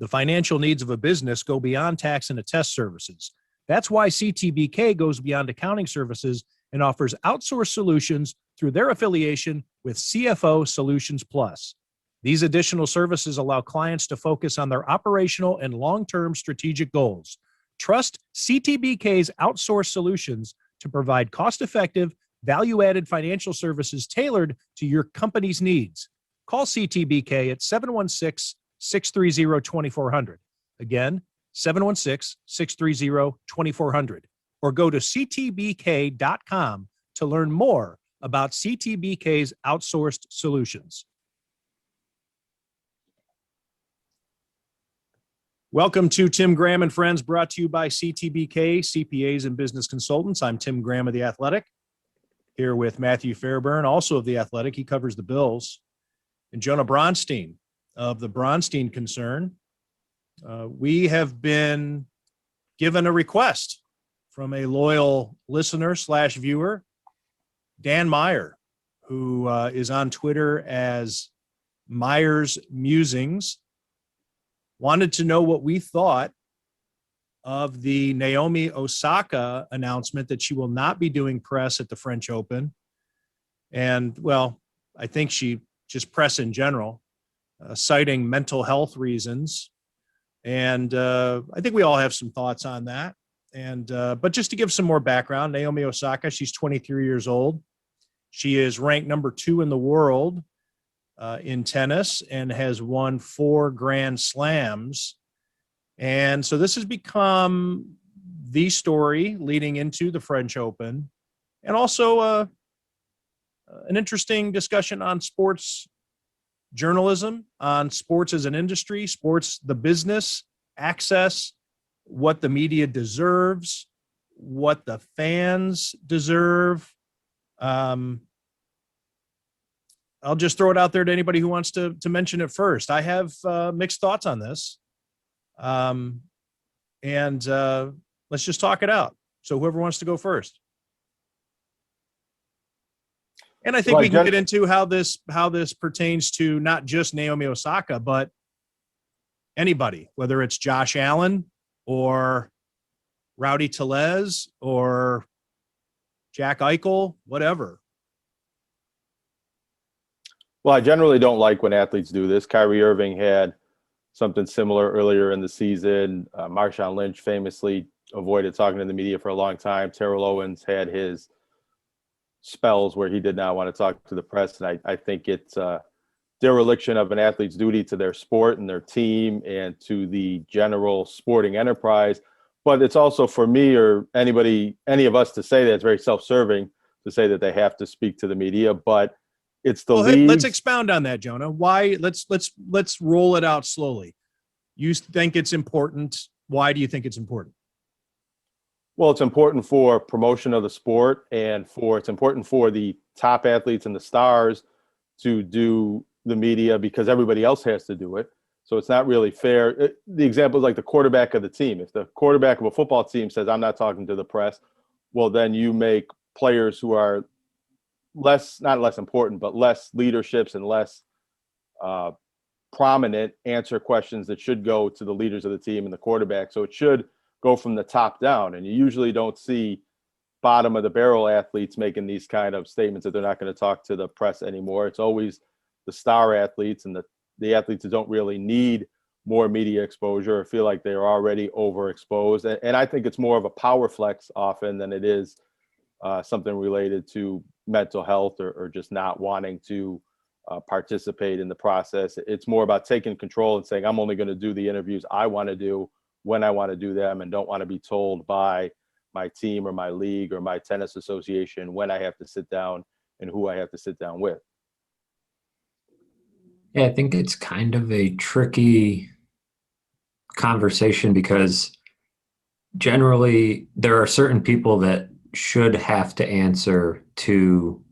The financial needs of a business go beyond tax and attest services. That's why CTBK goes beyond accounting services and offers outsourced solutions through their affiliation with CFO Solutions Plus. These additional services allow clients to focus on their operational and long-term strategic goals. Trust CTBK's outsourced solutions to provide cost-effective, value-added financial services tailored to your company's needs. Call CTBK at 716-630-2400. Again, 716-630-2400. Or go to ctbk.com to learn more about CTBK's outsourced solutions. Welcome to Tim Graham and Friends, brought to you by CTBK, CPAs and Business Consultants. I'm Tim Graham of The Athletic, here with Matthew Fairburn, also of The Athletic. He covers the Bills. And Jonah Bronstein of the Bronstein Concern. We have been given a request from a loyal listener / viewer, Dan Meyer, who is on Twitter as Meyer's Musings, wanted to know what we thought of the Naomi Osaka announcement that she will not be doing press at the French Open. And, well, I think she just press in general, citing mental health reasons. And I think we all have some thoughts on that. And but just to give some more background, Naomi Osaka, she's 23 years old. She is ranked number 2 in the world in tennis and has won 4 Grand Slams. And so this has become the story leading into the French Open, and also an interesting discussion on sports journalism, on sports as an industry, sports, the business, access, what the media deserves, what the fans deserve. I'll just throw it out there to anybody who wants to mention it first. I have mixed thoughts on this. And let's just talk it out. So whoever wants to go first. And I think we can get into how this pertains to not just Naomi Osaka, but anybody, whether it's Josh Allen or Rowdy Tellez or Jack Eichel, whatever. Well, I generally don't like when athletes do this. Kyrie Irving had something similar earlier in the season. Marshawn Lynch famously avoided talking to the media for a long time. Terrell Owens had his spells where he did not want to talk to the press. And I think it's a dereliction of an athlete's duty to their sport and their team and to the general sporting enterprise. But it's also for me or any of us to say that it's very self-serving to say that they have to speak to the media. But it's the league. Let's expound on that, Jonah. Why? Let's roll it out slowly. You think it's important. Why do you think it's important? Well, it's important for promotion of the sport, and it's important for the top athletes and the stars to do the media because everybody else has to do it. So it's not really fair. The example is like the quarterback of the team. If the quarterback of a football team says, I'm not talking to the press, well, then you make players who are not less important, but less leaderships and less prominent answer questions that should go to the leaders of the team and the quarterback. So it should go from the top down. And you usually don't see bottom of the barrel athletes making these kind of statements that they're not going to talk to the press anymore. It's always the star athletes and the athletes that don't really need more media exposure or feel like they're already overexposed. And I think it's more of a power flex often than it is something related to mental health or just not wanting to participate in the process. It's more about taking control and saying, I'm only going to do the interviews I want to do when I want to do them and don't want to be told by my team or my league or my tennis association when I have to sit down and who I have to sit down with. Yeah, I think it's kind of a tricky conversation because generally there are certain people that should have to answer to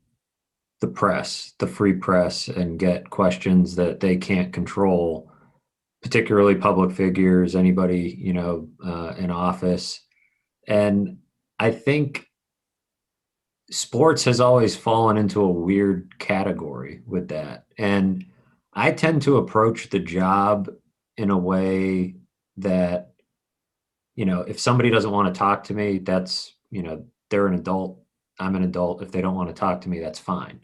the press, the free press, and get questions that they can't control, particularly public figures, anybody, in office. And I think sports has always fallen into a weird category with that. And I tend to approach the job in a way that, if somebody doesn't want to talk to me, that's, they're an adult. I'm an adult. If they don't want to talk to me, that's fine.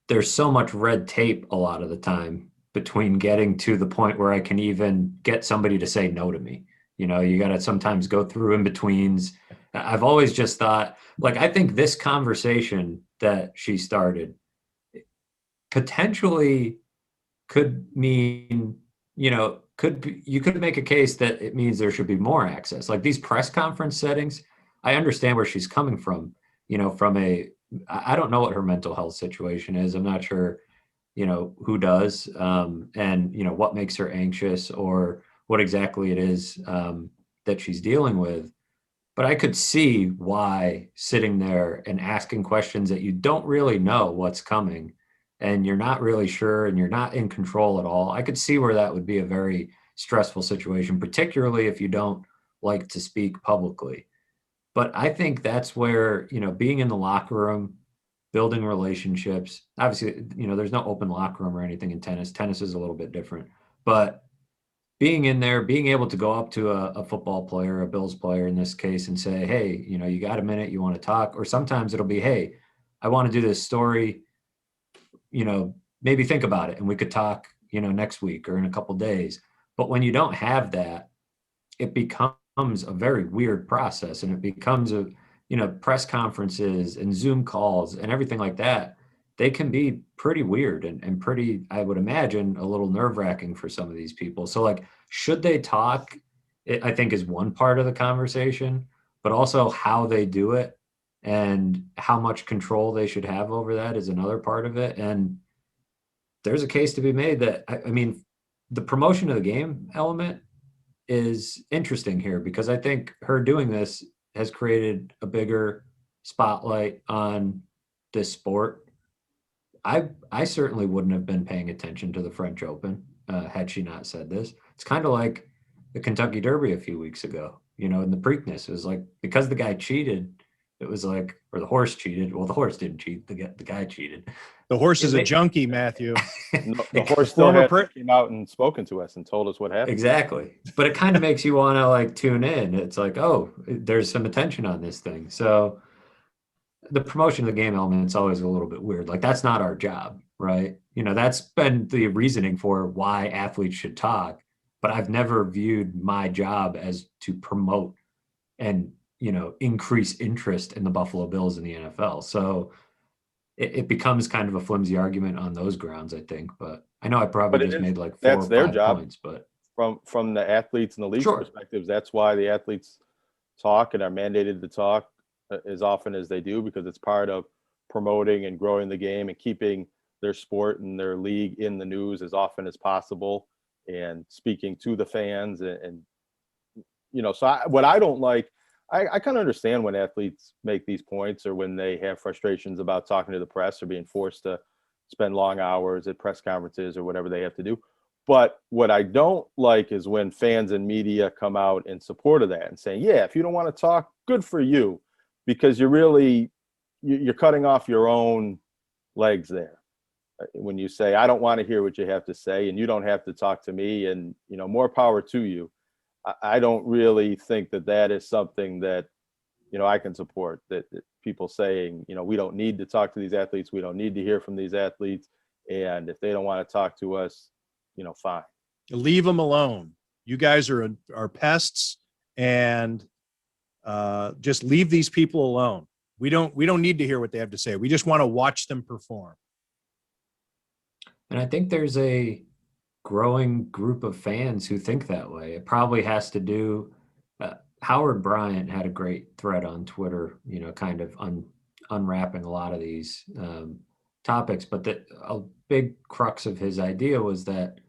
There's so much red tape a lot of the time between getting to the point where I can even get somebody to say no to me. You got to sometimes go through in betweens. I've always just thought, like, I think this conversation that she started potentially could mean, you could make a case that it means there should be more access. Like these press conference settings, I understand where she's coming from, from I don't know what her mental health situation is. I'm not sure, who does, and, what makes her anxious or what exactly it is that she's dealing with. But I could see why sitting there and asking questions that you don't really know what's coming and you're not really sure and you're not in control at all. I could see where that would be a very stressful situation, particularly if you don't like to speak publicly. But I think that's where, being in the locker room, building relationships, obviously, there's no open locker room or anything in tennis. Tennis is a little bit different, but being in there, being able to go up to a football player, a Bills player in this case, and say, hey, you got a minute, you want to talk? Or sometimes it'll be, hey, I want to do this story, maybe think about it and we could talk, next week or in a couple days. But when you don't have that, it becomes a very weird process, and it becomes press conferences and Zoom calls and everything like that. They can be pretty weird and pretty, I would imagine, a little nerve wracking for some of these people. So like, should they talk? I think is one part of the conversation, but also how they do it and how much control they should have over that is another part of it. And there's a case to be made that, I mean, the promotion of the game element is interesting here because I think her doing this has created a bigger spotlight on this sport. I certainly wouldn't have been paying attention to the French Open had she not said this. It's kind of like the Kentucky Derby a few weeks ago, in the Preakness. It was like, because the guy cheated, it was like, or the horse cheated. Well, the horse didn't cheat. The guy cheated. The horse is a junkie, Matthew. No, the horse still came out and spoken to us and told us what happened. Exactly. But it kind of makes you want to like tune in. It's like, oh, there's some attention on this thing. So the promotion of the game element is always a little bit weird. Like that's not our job, right? That's been the reasoning for why athletes should talk. But I've never viewed my job as to promote and, increase interest in the Buffalo Bills in the NFL. So it becomes kind of a flimsy argument on those grounds, I think. But I know I probably just made like 4 or 5 points, but from the athletes and the league's Sure. perspectives, that's why the athletes talk and are mandated to talk as often as they do, because it's part of promoting and growing the game and keeping their sport and their league in the news as often as possible and speaking to the fans. And so what I don't like, I kind of understand when athletes make these points or when they have frustrations about talking to the press or being forced to spend long hours at press conferences or whatever they have to do. But what I don't like is when fans and media come out in support of that and saying, yeah, if you don't want to talk, good for you, because you're cutting off your own legs there. When you say, I don't want to hear what you have to say and you don't have to talk to me, and, more power to you. I don't really think that is something that, I can support, that people saying, we don't need to talk to these athletes. We don't need to hear from these athletes. And if they don't want to talk to us, fine. Leave them alone. You guys are pests, and just leave these people alone. We don't need to hear what they have to say. We just want to watch them perform. And I think there's a growing group of fans who think that way. It probably has to do, Howard Bryant had a great thread on Twitter, kind of unwrapping a lot of these topics, but a big crux of his idea was that,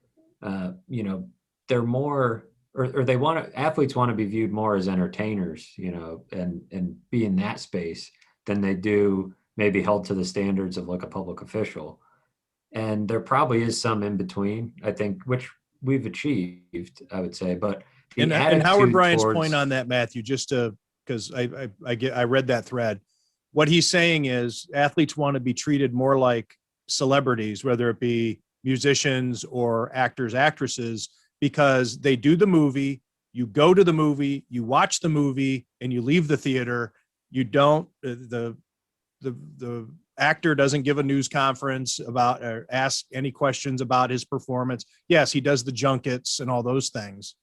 they're more, or athletes want to be viewed more as entertainers, and be in that space than they do maybe held to the standards of like a public official. And there probably is some in between, I think, which we've achieved, I would say. But and Howard Bryant's point on that, Matthew, just because I read that thread, what he's saying is athletes want to be treated more like celebrities, whether it be musicians or actors, actresses, because they do the movie, you go to the movie, you watch the movie, and you leave the theater. You don't, the actor doesn't give a news conference about or ask any questions about his performance. Yes, he does the junkets and all those things.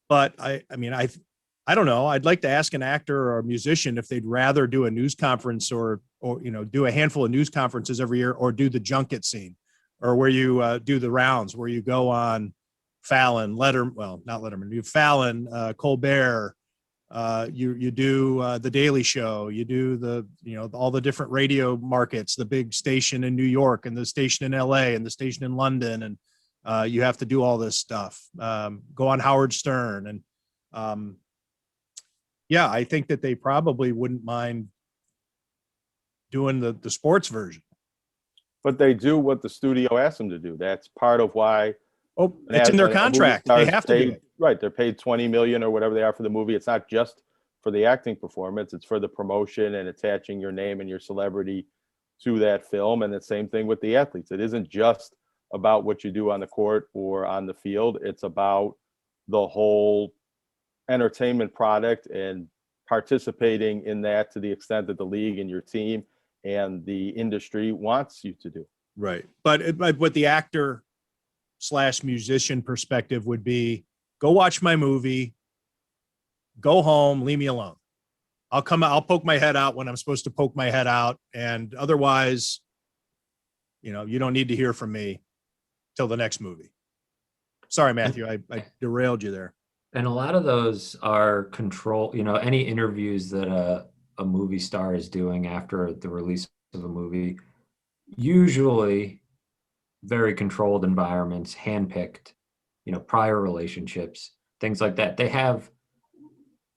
But I mean, I don't know. I'd like to ask an actor or a musician if they'd rather do a news conference or do a handful of news conferences every year, or do the junket scene, or where you do the rounds, where you go on Fallon, not Letterman, you Fallon, Colbert, you do the Daily Show, you do all the different radio markets, the big station in New York and the station in LA and the station in London, and you have to do all this stuff. Go on Howard Stern, and yeah, I think that they probably wouldn't mind doing the sports version. But they do what the studio asks them to do. That's part of why. Oh, it's in their contract. They have to do it. Right. They're paid $20 million or whatever they are for the movie. It's not just for the acting performance. It's for the promotion and attaching your name and your celebrity to that film. And the same thing with the athletes. It isn't just about what you do on the court or on the field. It's about the whole entertainment product and participating in that to the extent that the league and your team and the industry wants you to do. Right. But what the actor / musician perspective would be, go watch my movie, go home, leave me alone. I'll poke my head out when I'm supposed to poke my head out. And otherwise, you don't need to hear from me till the next movie. Sorry, Matthew, I derailed you there. And a lot of those are any interviews that a movie star is doing after the release of a movie, usually very controlled environments, handpicked, prior relationships, things like that. They have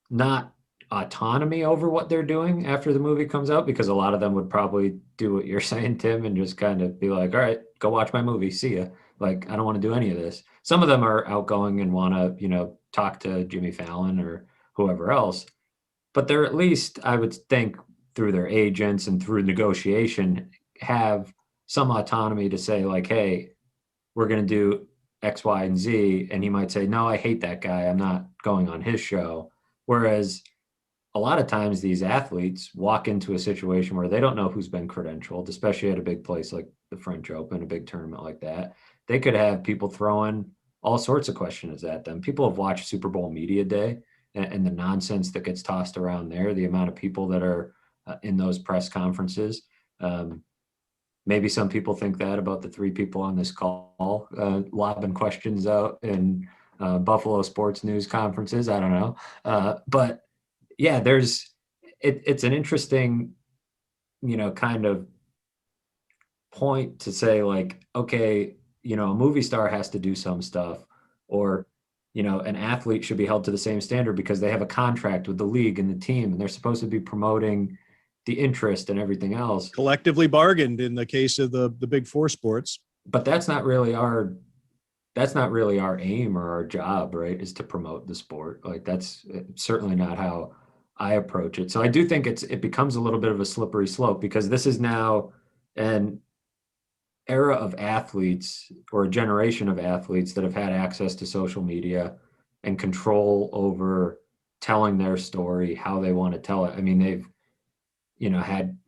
not autonomy over what they're doing after the movie comes out, because a lot of them would probably do what you're saying, Tim, and just kind of be like, all right, go watch my movie. See ya. Like, I don't want to do any of this. Some of them are outgoing and want to, talk to Jimmy Fallon or whoever else, but they're at least, I would think, through their agents and through negotiation, have some autonomy to say, like, hey, we're going to do X, Y, and Z. And he might say, no, I hate that guy, I'm not going on his show. Whereas a lot of times these athletes walk into a situation where they don't know who's been credentialed, especially at a big place like the French Open, a big tournament like that. They could have people throwing all sorts of questions at them. People have watched Super Bowl Media Day and the nonsense that gets tossed around there, the amount of people that are in those press conferences. Maybe some people think that about the three people on this call lobbing questions out in Buffalo sports news conferences. I don't know. But yeah, it's an interesting, kind of point to say, like, okay, a movie star has to do some stuff, or, an athlete should be held to the same standard because they have a contract with the league and the team, and they're supposed to be promoting the interest and everything else. Collectively bargained in the case of the big four sports. But that's not really our aim or our job, right? Is to promote the sport. Like, that's certainly not how I approach it. So I do think it becomes a little bit of a slippery slope, because this is now an era of athletes, or a generation of athletes, that have had access to social media and control over telling their story, how they want to tell it. I mean, they've,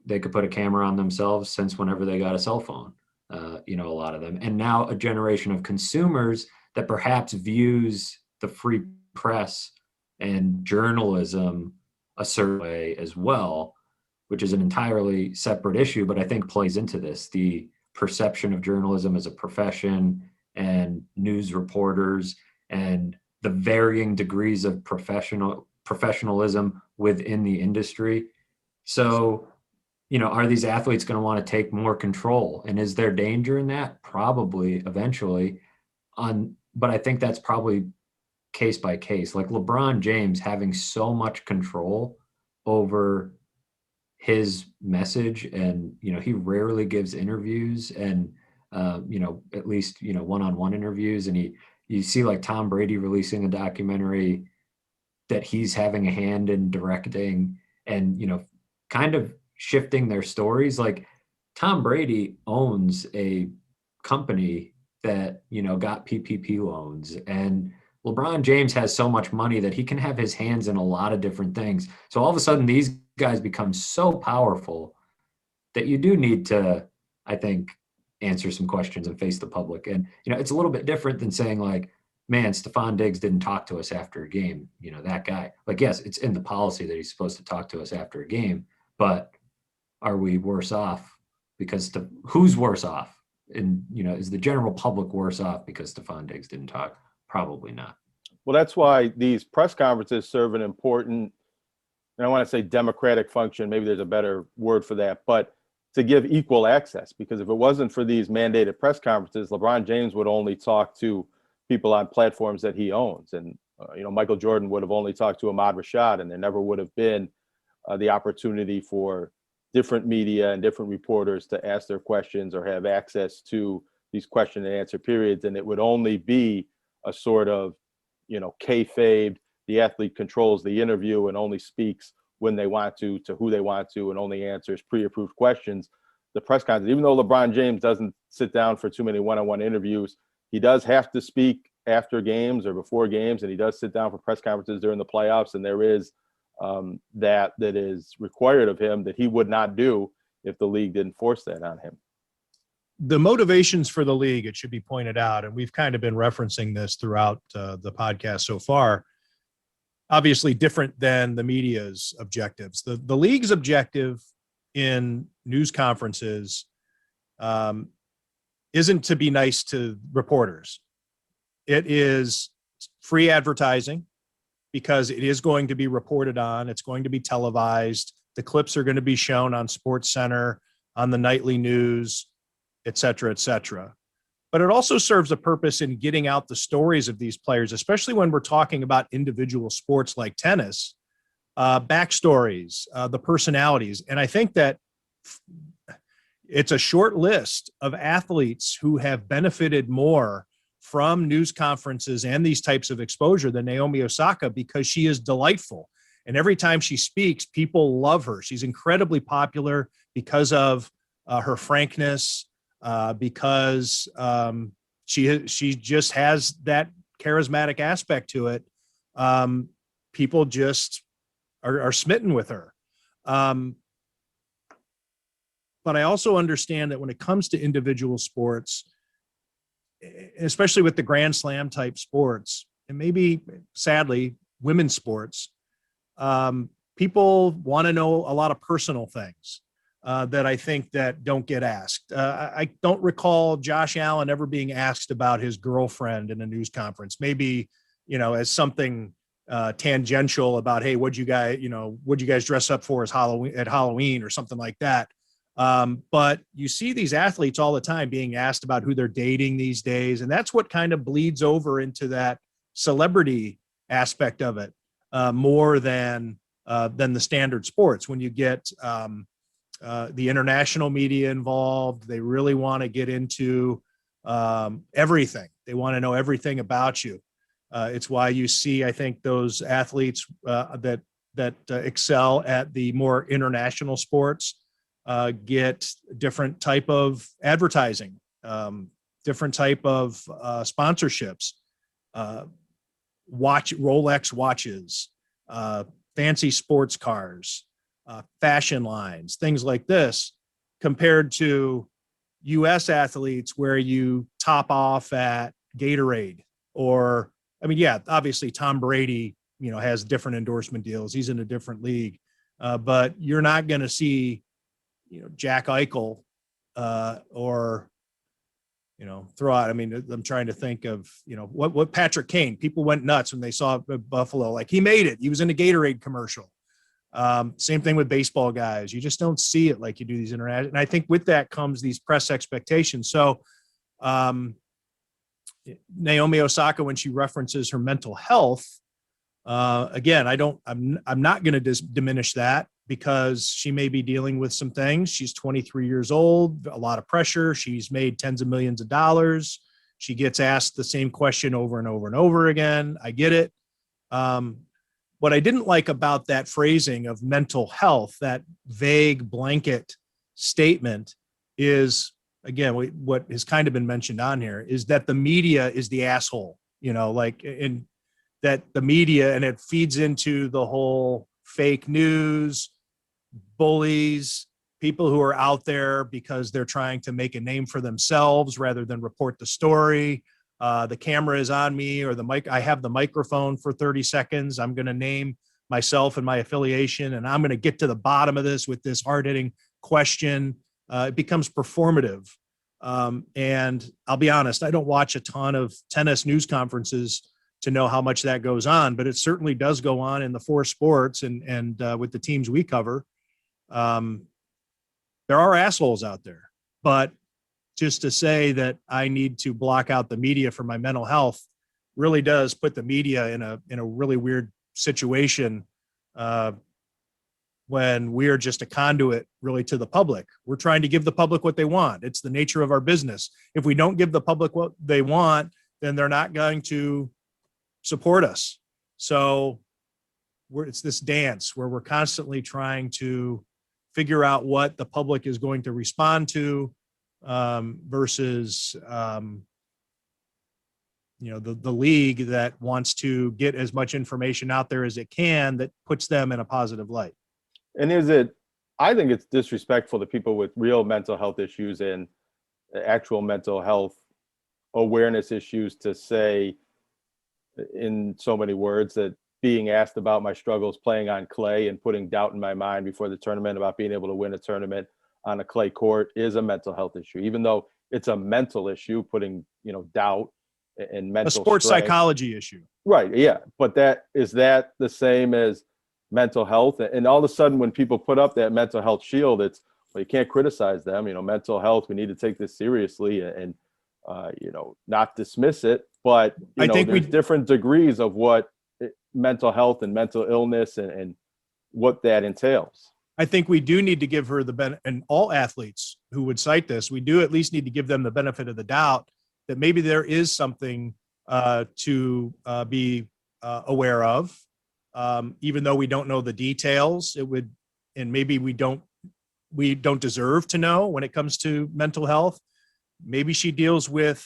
they could put a camera on themselves since whenever they got a cell phone, a lot of them. And now a generation of consumers that perhaps views the free press and journalism a certain way as well, which is an entirely separate issue, but I think plays into this. The perception of journalism as a profession, and news reporters, and the varying degrees of professionalism within the industry. So, are these athletes going to want to take more control? And is there danger in that? Probably eventually. But I think that's probably case by case. Like LeBron James having so much control over his message, and he rarely gives interviews, and at least one-on-one interviews, and you see like Tom Brady releasing a documentary that he's having a hand in directing, and kind of shifting their stories. Like, Tom Brady owns a company that, got PPP loans. And LeBron James has so much money that he can have his hands in a lot of different things. So all of a sudden, these guys become so powerful that you do need to, I think, answer some questions and face the public. And, it's a little bit different than saying like, man, Stephon Diggs didn't talk to us after a game, that guy. Like, yes, it's in the policy that he's supposed to talk to us after a game, but are we worse off because who's worse off? And, is the general public worse off because Stephon Diggs didn't talk? Probably not. Well, that's why these press conferences serve an important, and I want to say democratic function, maybe there's a better word for that, but to give equal access, because if it wasn't for these mandated press conferences, LeBron James would only talk to people on platforms that he owns. And, Michael Jordan would have only talked to Ahmad Rashad, and there never would have been the opportunity for different media and different reporters to ask their questions or have access to these question and answer periods. And it would only be a sort of, kayfabe, the athlete controls the interview and only speaks when they want to who they want to, and only answers pre-approved questions. The press conference, even though LeBron James doesn't sit down for too many one-on-one interviews, he does have to speak after games or before games, and he does sit down for press conferences during the playoffs. And there is that is required of him that he would not do if the league didn't force that on him. The motivations for the league, it should be pointed out, and we've kind of been referencing this throughout the podcast so far, obviously different than the media's objectives. The league's objective in news conferences isn't to be nice to reporters. It is free advertising, because it is going to be reported on. It's going to be televised. The clips are going to be shown on SportsCenter, on the nightly news, et cetera, et cetera. But it also serves a purpose in getting out the stories of these players, especially when we're talking about individual sports like tennis, backstories, the personalities. And I think that it's a short list of athletes who have benefited more from news conferences and these types of exposure than Naomi Osaka, because she is delightful. And every time she speaks, people love her. She's incredibly popular because of her frankness, because she just has that charismatic aspect to it. People just are smitten with her. But I also understand that when it comes to individual sports, especially with the Grand Slam type sports, and maybe sadly women's sports, people want to know a lot of personal things that I think that don't get asked. I don't recall Josh Allen ever being asked about his girlfriend in a news conference, maybe, as something tangential about, hey, what'd you guys dress up for as Halloween or something like that. But you see these athletes all the time being asked about who they're dating these days. And that's what kind of bleeds over into that celebrity aspect of it, more than the standard sports. When you get the international media involved, they really want to get into everything. They want to know everything about you. It's why you see, I think, those athletes that excel at the more international sports get different type of advertising, different type of sponsorships, Rolex watches, fancy sports cars, fashion lines, things like this, compared to U.S. athletes where you top off at Gatorade or, obviously Tom Brady, has different endorsement deals. He's in a different league, but you're not going to see, Jack Eichel or, throw out. I'm trying to think of, what Patrick Kane. People went nuts when they saw Buffalo. Like, he made it. He was in a Gatorade commercial. Same thing with baseball guys. You just don't see it like you do these international. And I think with that comes these press expectations. So Naomi Osaka, when she references her mental health, again, I'm not going to diminish that, because she may be dealing with some things. She's 23 years old, a lot of pressure. She's made tens of millions of dollars. She gets asked the same question over and over and over again. I get it. What I didn't like about that phrasing of mental health, that vague blanket statement, is again, what has kind of been mentioned on here is that the media is the asshole, like, and that the media, and it feeds into the whole fake news, bullies, people who are out there because they're trying to make a name for themselves rather than report the story. The camera is on me, or the mic. I have the microphone for 30 seconds. I'm going to name myself and my affiliation, and I'm going to get to the bottom of this with this hard-hitting question. It becomes performative. And I'll be honest, I don't watch a ton of tennis news conferences to know how much that goes on, but it certainly does go on in the four sports and with the teams we cover. There are assholes out there, but just to say that I need to block out the media for my mental health really does put the media in a really weird situation, when we're just a conduit really to the public. We're trying to give the public what they want. It's the nature of our business. If we don't give the public what they want, then they're not going to support us. So it's this dance where we're constantly trying to figure out what the public is going to respond to, versus the league that wants to get as much information out there as it can that puts them in a positive light. And I think it's disrespectful to people with real mental health issues and actual mental health awareness issues to say in so many words that being asked about my struggles playing on clay and putting doubt in my mind before the tournament about being able to win a tournament on a clay court is a mental health issue, even though it's a mental issue, putting, doubt and mental a sports strength. Psychology issue. Right. Yeah. But is that the same as mental health? And all of a sudden, when people put up that mental health shield, it's, well, you can't criticize them. mental health, we need to take this seriously and not dismiss it. But I think there's different degrees of what mental health and mental illness and what that entails. I think we do need to give her the benefit, and all athletes who would cite this, we do at least need to give them the benefit of the doubt that maybe there is something to be aware of, even though we don't know the details. And maybe we don't deserve to know when it comes to mental health. Maybe she deals with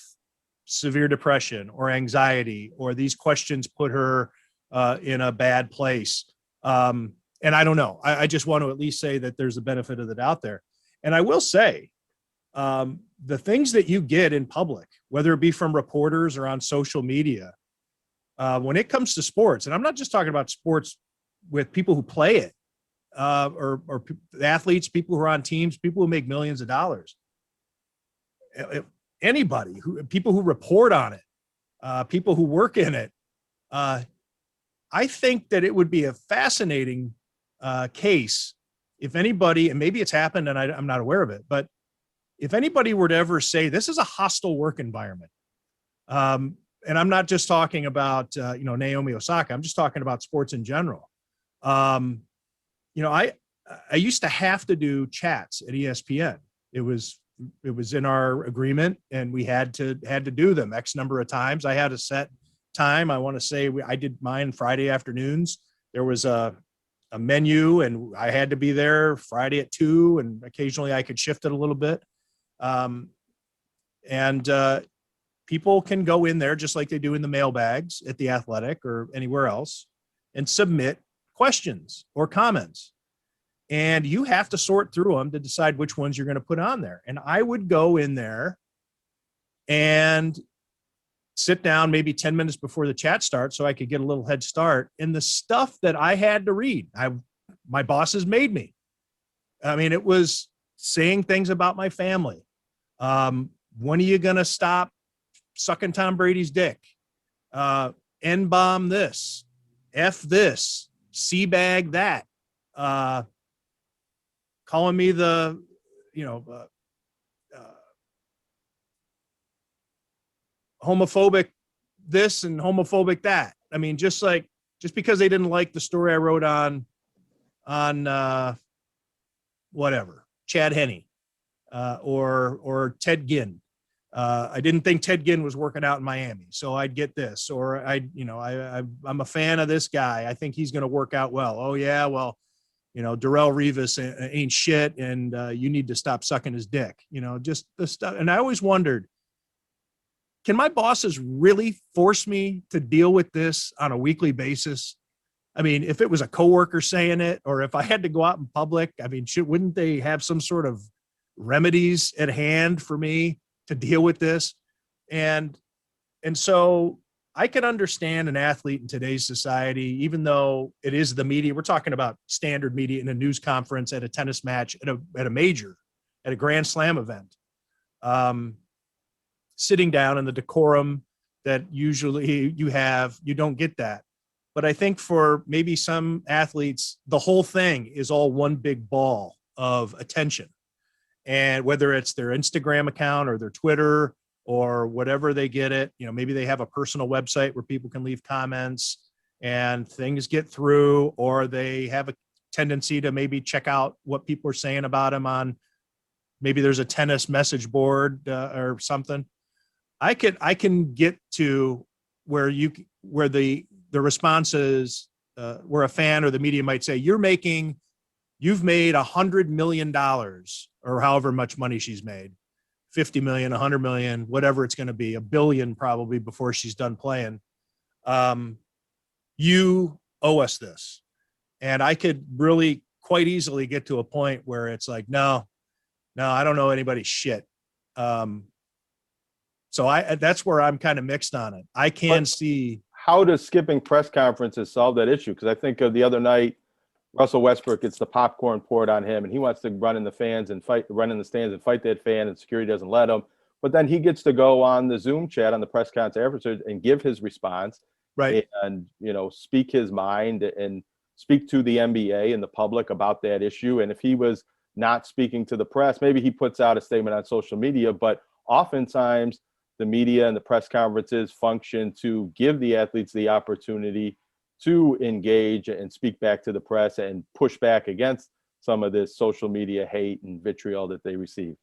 severe depression or anxiety, or these questions put her in a bad place. And I don't know. I just want to at least say that there's a benefit of the doubt there. And I will say, the things that you get in public, whether it be from reporters or on social media, when it comes to sports, and I'm not just talking about sports with people who play it, or athletes, people who are on teams, people who make millions of dollars. Anybody people who report on it, people who work in it. I think that it would be a fascinating case if anybody, and maybe it's happened and I'm not aware of it, but if anybody were to ever say this is a hostile work environment, and I'm not just talking about Naomi Osaka, I'm just talking about sports in general. I used to have to do chats at ESPN. It was in our agreement, and we had to do them X number of times. I had a set time. I want to say I did mine Friday afternoons. There was a menu, and I had to be there Friday at 2:00, and occasionally I could shift it a little bit. People can go in there just like they do in the mailbags at the Athletic or anywhere else and submit questions or comments. And you have to sort through them to decide which ones you're going to put on there. And I would go in there and sit down maybe 10 minutes before the chat starts so I could get a little head start. And the stuff that I had to read, my bosses made me. I mean, it was saying things about my family. When are you going to stop sucking Tom Brady's dick? N-bomb this, F this, C-bag that. Calling me the, homophobic this and homophobic that. I mean, just because they didn't like the story I wrote on whatever, Chad Henne, or Ted Ginn. I didn't think Ted Ginn was working out in Miami, so I'd get this, or I'm a fan of this guy. I think he's going to work out well. Oh yeah, well, Darrell Revis ain't shit, and you need to stop sucking his dick. Just the stuff. And I always wondered, can my bosses really force me to deal with this on a weekly basis? I mean, if it was a coworker saying it, or if I had to go out in public, I mean, wouldn't they have some sort of remedies at hand for me to deal with this? And so I can understand an athlete in today's society, even though it is the media. We're talking about standard media in a news conference, at a tennis match, at a major, at a Grand Slam event. Sitting down in the decorum that usually you don't get that. But I think for maybe some athletes, the whole thing is all one big ball of attention. And whether it's their Instagram account or their Twitter or whatever they get it, maybe they have a personal website where people can leave comments and things get through, or they have a tendency to maybe check out what people are saying about them on, maybe there's a tennis message board or something. I can get to where the response is, where a fan or the media might say, you've made $100 million, or however much money she's made, 50 million, 100 million, whatever it's going to be, $1 billion probably before she's done playing. You owe us this. And I could really quite easily get to a point where it's like, no, I don't know anybody's shit. So that's where I'm kind of mixed on it. I can see. How does skipping press conferences solve that issue? Because I think of the other night, Russell Westbrook gets the popcorn poured on him, and he wants to run in the stands and fight that fan, and security doesn't let him. But then he gets to go on the Zoom chat on the press conference afterwards and give his response, right? And speak his mind and speak to the NBA and the public about that issue. And if he was not speaking to the press, maybe he puts out a statement on social media. But oftentimes, the media and the press conferences function to give the athletes the opportunity to engage and speak back to the press and push back against some of this social media hate and vitriol that they receive.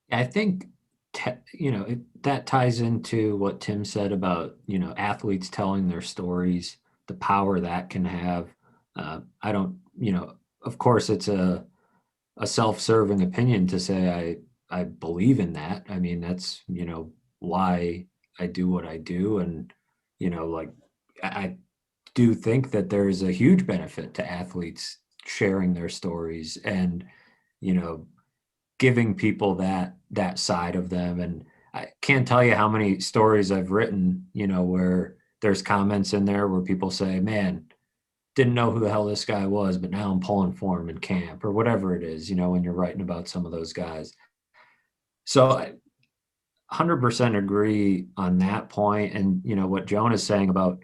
I think, that ties into what Tim said about, athletes telling their stories, the power that can have. I don't, of course it's a self-serving opinion to say I believe in that. I mean, that's, why I do what I do. And, I do think that there's a huge benefit to athletes sharing their stories and, giving people that side of them. And I can't tell you how many stories I've written, where there's comments in there where people say, man, didn't know who the hell this guy was, but now I'm pulling for him in camp, or whatever it is, when you're writing about some of those guys. So I 100% agree on that point. And, what Joan is saying about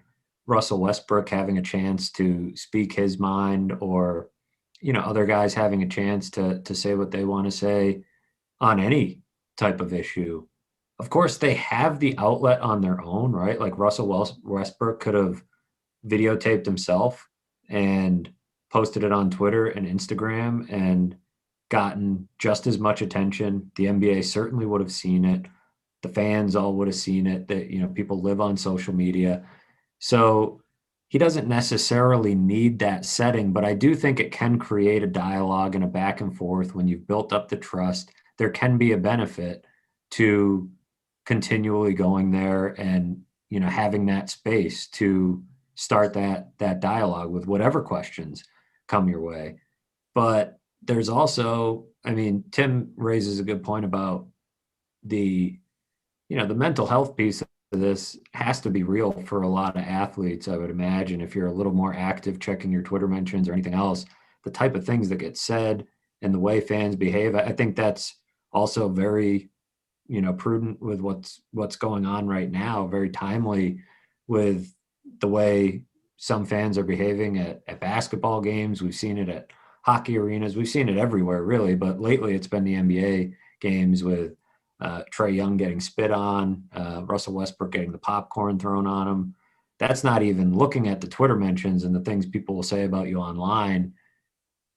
Russell Westbrook having a chance to speak his mind, or, other guys having a chance to say what they want to say on any type of issue. Of course, they have the outlet on their own, right? Like Russell Westbrook could have videotaped himself and posted it on Twitter and Instagram and gotten just as much attention. The NBA certainly would have seen it. The fans all would have seen it. That, people live on social media. So he doesn't necessarily need that setting, but I do think it can create a dialogue and a back and forth. When you've built up the trust, there can be a benefit to continually going there and, having that space to start that dialogue with whatever questions come your way. But there's also, Tim raises a good point about the mental health piece of this has to be real for a lot of athletes. I would imagine if you're a little more active checking your Twitter mentions or anything else, the type of things that get said and the way fans behave, I think that's also very, prudent with what's going on right now, very timely with the way some fans are behaving at basketball games. We've seen it at hockey arenas. We've seen it everywhere, really. But lately it's been the NBA games with Trae Young getting spit on, Russell Westbrook getting the popcorn thrown on him. That's not even looking at the Twitter mentions and the things people will say about you online.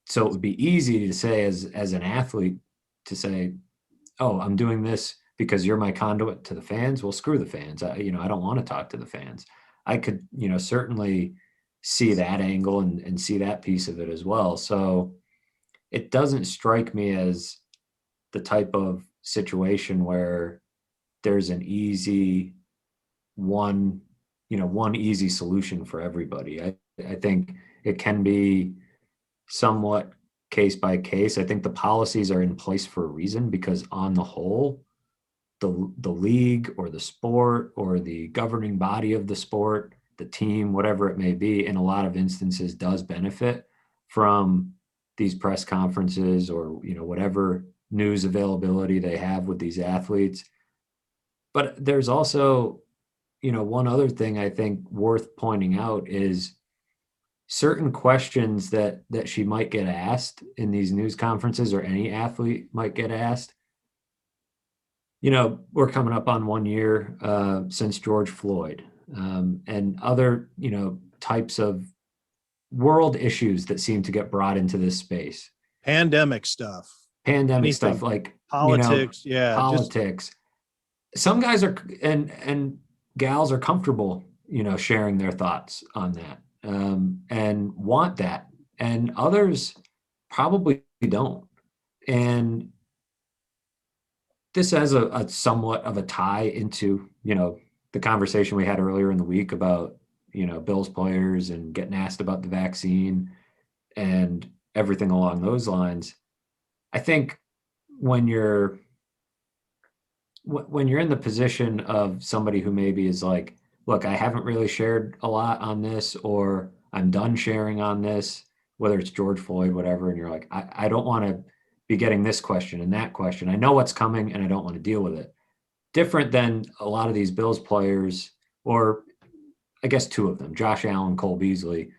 So it would be easy to say as an athlete to say, oh, I'm doing this because you're my conduit to the fans. Well, screw the fans. I don't want to talk to the fans. I could, certainly see that angle and see that piece of it as well. So it doesn't strike me as the type of situation where there's an easy one easy solution for everybody. I think it can be somewhat case by case. I think the policies are in place for a reason, because on the whole, the league or the sport or the governing body of the sport, the team, whatever it may be, in a lot of instances does benefit from these press conferences or, whatever news availability they have with these athletes. But there's also, one other thing I think worth pointing out is certain questions that she might get asked in these news conferences, or any athlete might get asked. We're coming up on 1 year since George Floyd, and other, types of world issues that seem to get brought into this space. Pandemic stuff, Pandemic anything. stuff, like Politics. Yeah. politics. Some guys are and gals are comfortable, sharing their thoughts on that, and want that, and others probably don't. And this has a somewhat of a tie into, the conversation we had earlier in the week about, Bills players and getting asked about the vaccine and everything along those lines. I think when you're in the position of somebody who maybe is like, look, I haven't really shared a lot on this, or I'm done sharing on this, whether it's George Floyd, whatever, and you're like, I don't want to be getting this question and that question. I know what's coming and I don't want to deal with it. Different than a lot of these Bills players, or I guess two of them, Josh Allen, Cole Beasley,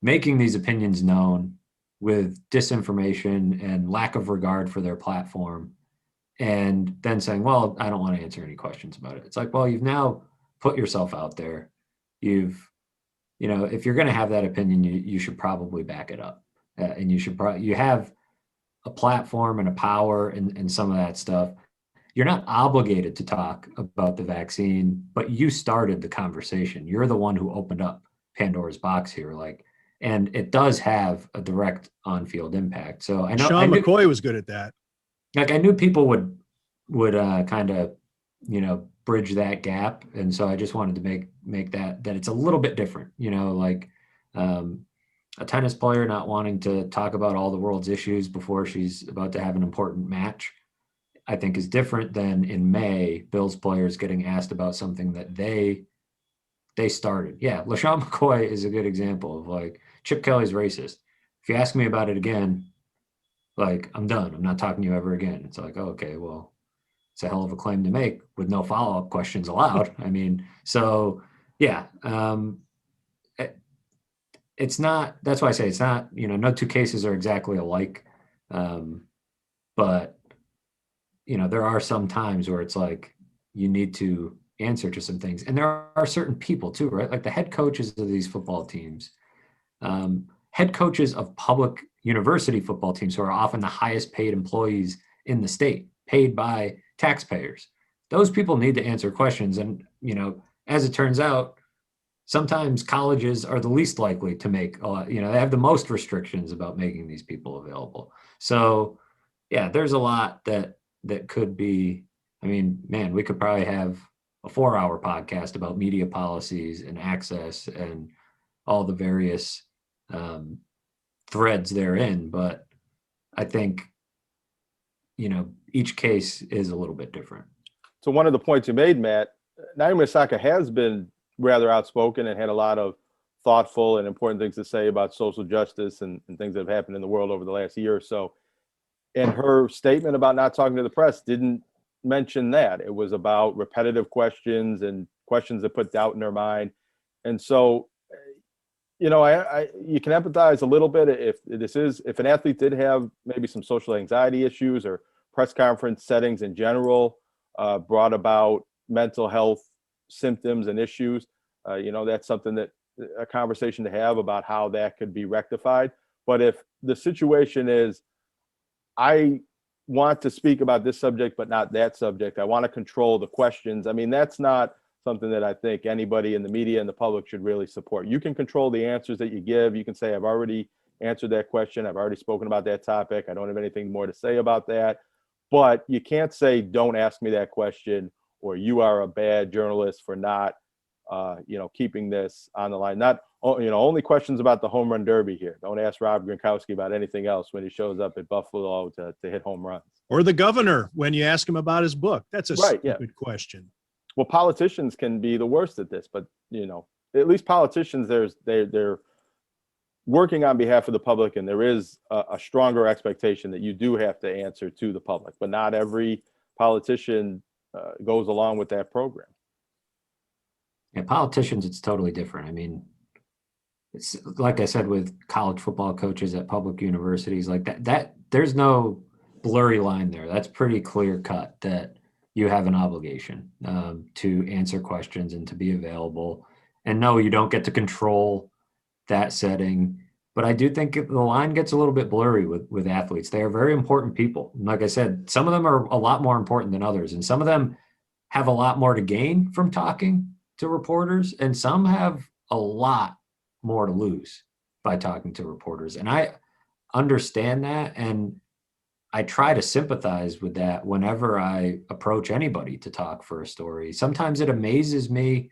making these opinions known with disinformation and lack of regard for their platform, and then saying, well, I don't want to answer any questions about it. It's like, well, you've now put yourself out there. If you're going to have that opinion, you should probably back it up. And you have a platform and a power and some of that stuff. You're not obligated to talk about the vaccine, but you started the conversation. You're the one who opened up Pandora's box here. And it does have a direct on-field impact. So I know Sean McCoy was good at that. I knew people would kind of, bridge that gap. And so I just wanted to make that it's a little bit different, a tennis player not wanting to talk about all the world's issues before she's about to have an important match, I think is different than in May, Bills players getting asked about something that they started. Yeah, LaShawn McCoy is a good example of Chip Kelly's racist. If you ask me about it again, I'm done. I'm not talking to you ever again. It's like, oh, okay, well, it's a hell of a claim to make with no follow-up questions allowed. I mean, so yeah, it's not, that's why I say it's not, no two cases are exactly alike. But there are some times where it's like, you need to answer to some things. And there are certain people too, right? Like the head coaches of these football teams, head coaches of public university football teams, who are often the highest paid employees in the state, paid by taxpayers. Those people need to answer questions. And, as it turns out, sometimes colleges are the least likely to make a lot, they have the most restrictions about making these people available. So yeah, there's a lot that could be, I mean, man, we could probably have a 4-hour podcast about media policies and access and all the various threads therein. But I think, each case is a little bit different. So one of the points you made, Matt, Naomi Osaka has been rather outspoken and had a lot of thoughtful and important things to say about social justice and things that have happened in the world over the last year or so. And her statement about not talking to the press didn't mention that. It was about repetitive questions and questions that put doubt in her mind. And so, you can empathize a little bit if an athlete did have maybe some social anxiety issues, or press conference settings in general brought about mental health symptoms and issues. That's something that a conversation to have about how that could be rectified. But if the situation is, I want to speak about this subject, but not that subject, I want to control the questions. I mean, that's not something that I think anybody in the media and the public should really support. You can control the answers that you give. You can say, I've already answered that question. I've already spoken about that topic. I don't have anything more to say about that. But you can't say, don't ask me that question, or you are a bad journalist for not, keeping this on the line. Not, only questions about the home run derby here. Don't ask Rob Gronkowski about anything else when he shows up at Buffalo to hit home runs. Or the governor, when you ask him about his book. That's a Right, stupid question. Well, politicians can be the worst at this, but at least politicians, they're working on behalf of the public, and there is a stronger expectation that you do have to answer to the public, but not every politician goes along with that program. Yeah, politicians, it's totally different. I mean, it's like I said, with college football coaches at public universities, like that there's no blurry line there. That's pretty clear cut that you have an obligation to answer questions and to be available. And no, you don't get to control that setting. But I do think the line gets a little bit blurry with athletes. They are very important people. And like I said, some of them are a lot more important than others. And some of them have a lot more to gain from talking to reporters. And some have a lot more to lose by talking to reporters. And I understand that. And I try to sympathize with that whenever I approach anybody to talk for a story. Sometimes it amazes me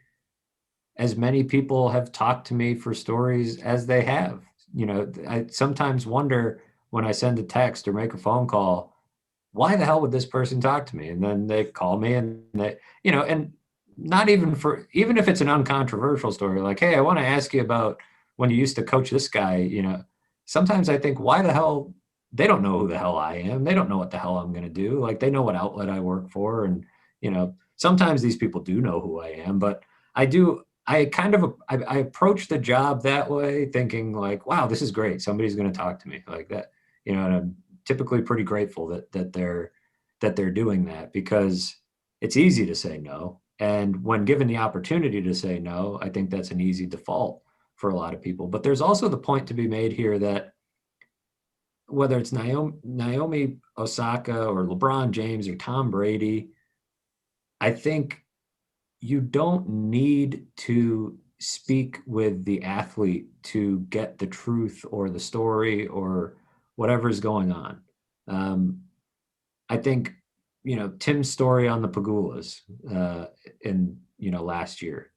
as many people have talked to me for stories as they have. I sometimes wonder when I send a text or make a phone call, why the hell would this person talk to me? And then they call me and and not even if it's an uncontroversial story, like, hey, I want to ask you about when you used to coach this guy, sometimes I think, why the hell? They don't know who the hell I am. They don't know what the hell I'm going to do. Like, they know what outlet I work for. And, sometimes these people do know who I am, but I approach the job that way thinking like, wow, this is great. Somebody's going to talk to me like that, and I'm typically pretty grateful that they're doing that, because it's easy to say no. And when given the opportunity to say no, I think that's an easy default for a lot of people. But there's also the point to be made here that whether it's Naomi Osaka or LeBron James or Tom Brady, I think you don't need to speak with the athlete to get the truth or the story or whatever's going on. I think, Tim's story on the Pagulas in last year,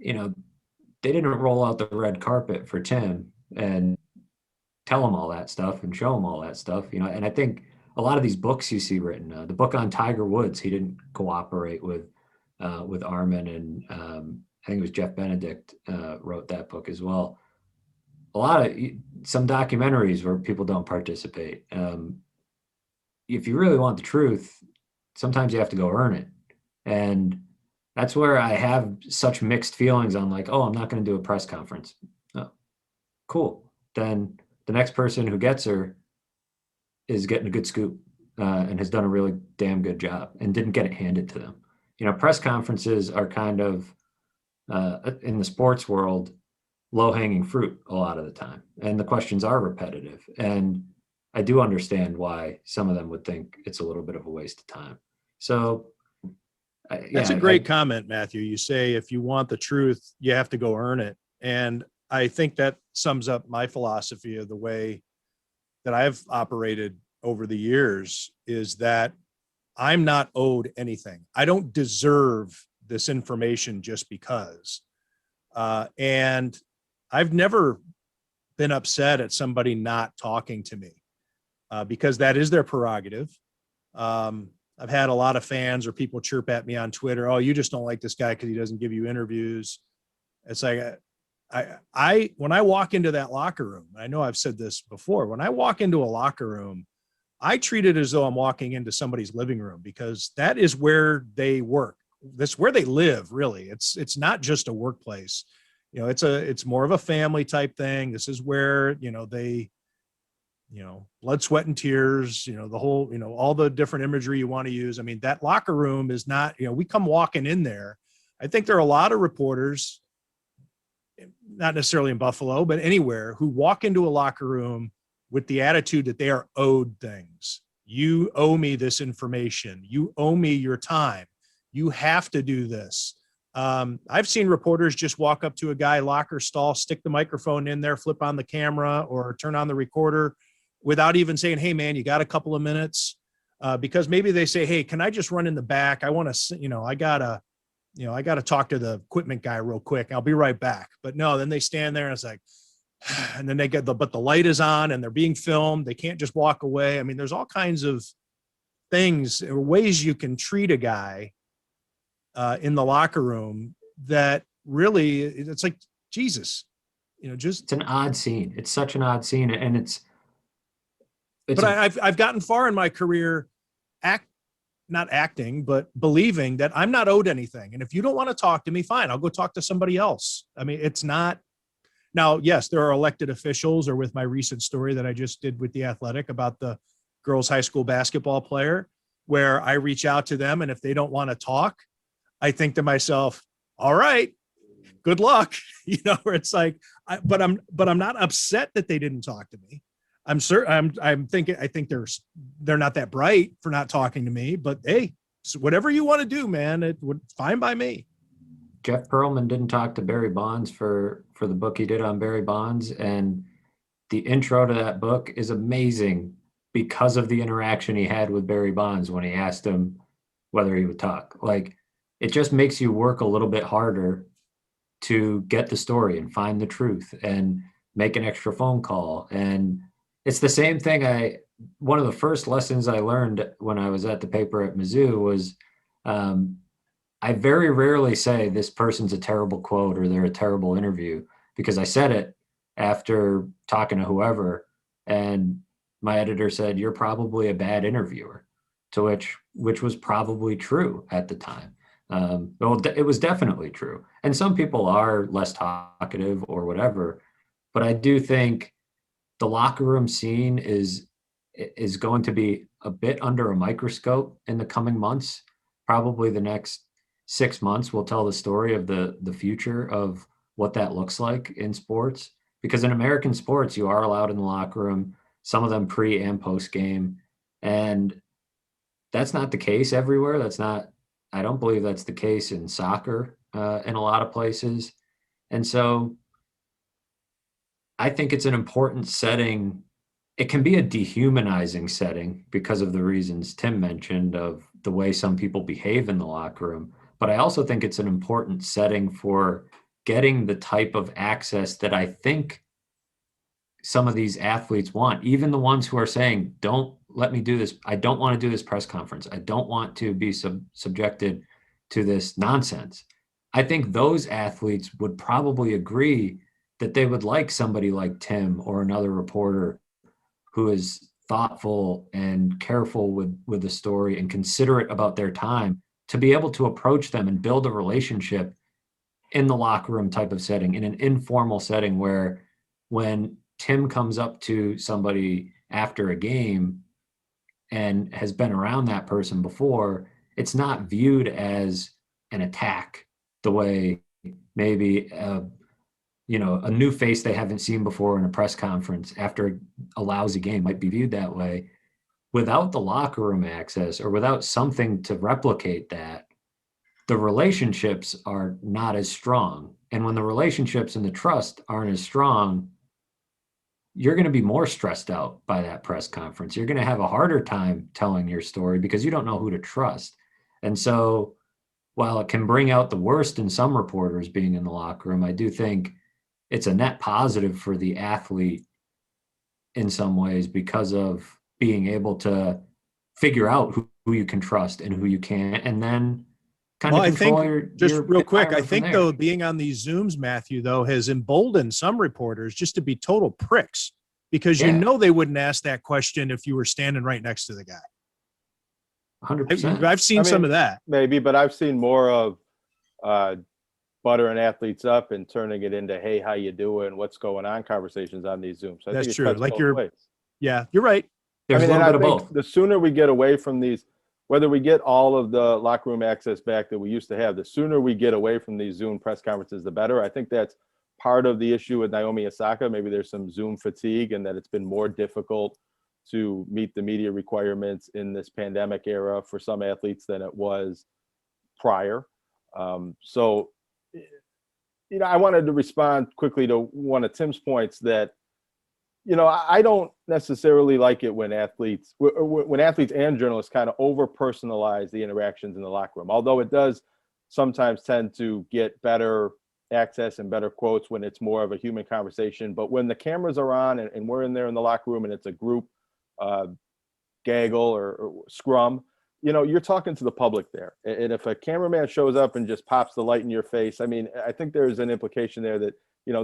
they didn't roll out the red carpet for Tim and tell him all that stuff and show him all that stuff, and I think a lot of these books you see written, the book on Tiger Woods, he didn't cooperate with Armin, and I think it was Jeff Benedict wrote that book as well. Some documentaries where people don't participate. If you really want the truth, sometimes you have to go earn it. And that's where I have such mixed feelings on, like, oh, I'm not going to do a press conference. Oh, cool. Then the next person who gets her is getting a good scoop and has done a really damn good job and didn't get it handed to them. Press conferences are kind of, in the sports world, low-hanging fruit a lot of the time. And the questions are repetitive. And I do understand why some of them would think it's a little bit of a waste of time. So that's a great comment, Matthew. You say, if you want the truth, you have to go earn it. And I think that sums up my philosophy of the way that I've operated over the years, is that I'm not owed anything. I don't deserve this information just because. And I've never been upset at somebody not talking to me because that is their prerogative. I've had a lot of fans or people chirp at me on Twitter, oh, you just don't like this guy because he doesn't give you interviews. It's like, when I walk into that locker room, I know I've said this before, when I walk into a locker room, I treat it as though I'm walking into somebody's living room, because that is where they work. That's where they live, really. It's not just a workplace. It's more of a family type thing. This is where, they, blood, sweat, and tears, the whole, all the different imagery you want to use. I mean, that locker room is not, we come walking in there. I think there are a lot of reporters, not necessarily in Buffalo, but anywhere, who walk into a locker room with the attitude that they are owed things. You owe me this information. You owe me your time. You have to do this. I've seen reporters just walk up to a guy, locker stall, stick the microphone in there, flip on the camera or turn on the recorder without even saying, hey man, you got a couple of minutes? Because maybe they say, hey, can I just run in the back? I want to, I gotta talk to the equipment guy real quick. I'll be right back. But no, then they stand there and it's like, and then they get but the light is on and they're being filmed. They can't just walk away. I mean, there's all kinds of things or ways you can treat a guy in the locker room that really, it's like, Jesus, just. It's an odd scene. It's such an odd scene. And But I've gotten far in my career, not acting, but believing that I'm not owed anything. And if you don't want to talk to me, fine, I'll go talk to somebody else. I mean, it's not. Now, yes, there are elected officials, or with my recent story that I just did with The Athletic about the girls' high school basketball player, where I reach out to them. And if they don't want to talk, I think to myself, all right, good luck, where it's like, but I'm not upset that they didn't talk to me. I'm certain I think they're not that bright for not talking to me, but hey, so whatever you want to do, man, it would fine by me. Jeff Pearlman didn't talk to Barry Bonds for the book he did on Barry Bonds. And the intro to that book is amazing because of the interaction he had with Barry Bonds when he asked him whether he would talk. Like, it just makes you work a little bit harder to get the story and find the truth and make an extra phone call. And it's the same thing. One of the first lessons I learned when I was at the paper at Mizzou was I very rarely say this person's a terrible quote or they're a terrible interview, because I said it after talking to whoever, and my editor said, you're probably a bad interviewer, to which was probably true at the time. Well, it was definitely true. And some people are less talkative or whatever, but I do think the locker room scene is going to be a bit under a microscope in the coming months. Probably the next 6 months will tell the story of the future of what that looks like in sports. Because in American sports, you are allowed in the locker room, some of them pre and post game. And that's not the case everywhere. I don't believe that's the case in soccer in a lot of places. And so I think it's an important setting. It can be a dehumanizing setting because of the reasons Tim mentioned of the way some people behave in the locker room. But I also think it's an important setting for getting the type of access that I think some of these athletes want, even the ones who are saying, don't let me do this. I don't want to do this press conference. I don't want to be subjected to this nonsense. I think those athletes would probably agree that they would like somebody like Tim or another reporter who is thoughtful and careful with the story and considerate about their time to be able to approach them and build a relationship in the locker room type of setting, in an informal setting where when Tim comes up to somebody after a game and has been around that person before, it's not viewed as an attack the way maybe a new face they haven't seen before in a press conference after a lousy game might be viewed that way. Without the locker room access or without something to replicate that, the relationships are not as strong. And when the relationships and the trust aren't as strong, you're going to be more stressed out by that press conference. You're going to have a harder time telling your story because you don't know who to trust. And so while it can bring out the worst in some reporters being in the locker room, I do think it's a net positive for the athlete in some ways because of being able to figure out who you can trust and who you can't, and then kind of control your real quick, I think there. though, being on these Zooms, Matthew, though, has emboldened some reporters just to be total pricks because they wouldn't ask that question if you were standing right next to the guy. 100%. I've seen some of that. Maybe, but I've seen more of buttering athletes up and turning it into, hey, how you doing? What's going on? Conversations on these Zooms. So That's true. Like you're right. There's a little bit of both. The sooner we get away from these, whether we get all of the locker room access back that we used to have, the sooner we get away from these Zoom press conferences, the better. I think that's part of the issue with Naomi Osaka. Maybe there's some Zoom fatigue and that it's been more difficult to meet the media requirements in this pandemic era for some athletes than it was prior. So, I wanted to respond quickly to one of Tim's points that, I don't necessarily like it when athletes and journalists kind of over personalize the interactions in the locker room, although it does sometimes tend to get better access and better quotes when it's more of a human conversation. But when the cameras are on and we're in there in the locker room and it's a group gaggle or scrum, you're talking to the public there. And if a cameraman shows up and just pops the light in your face, I mean, I think there's an implication there that,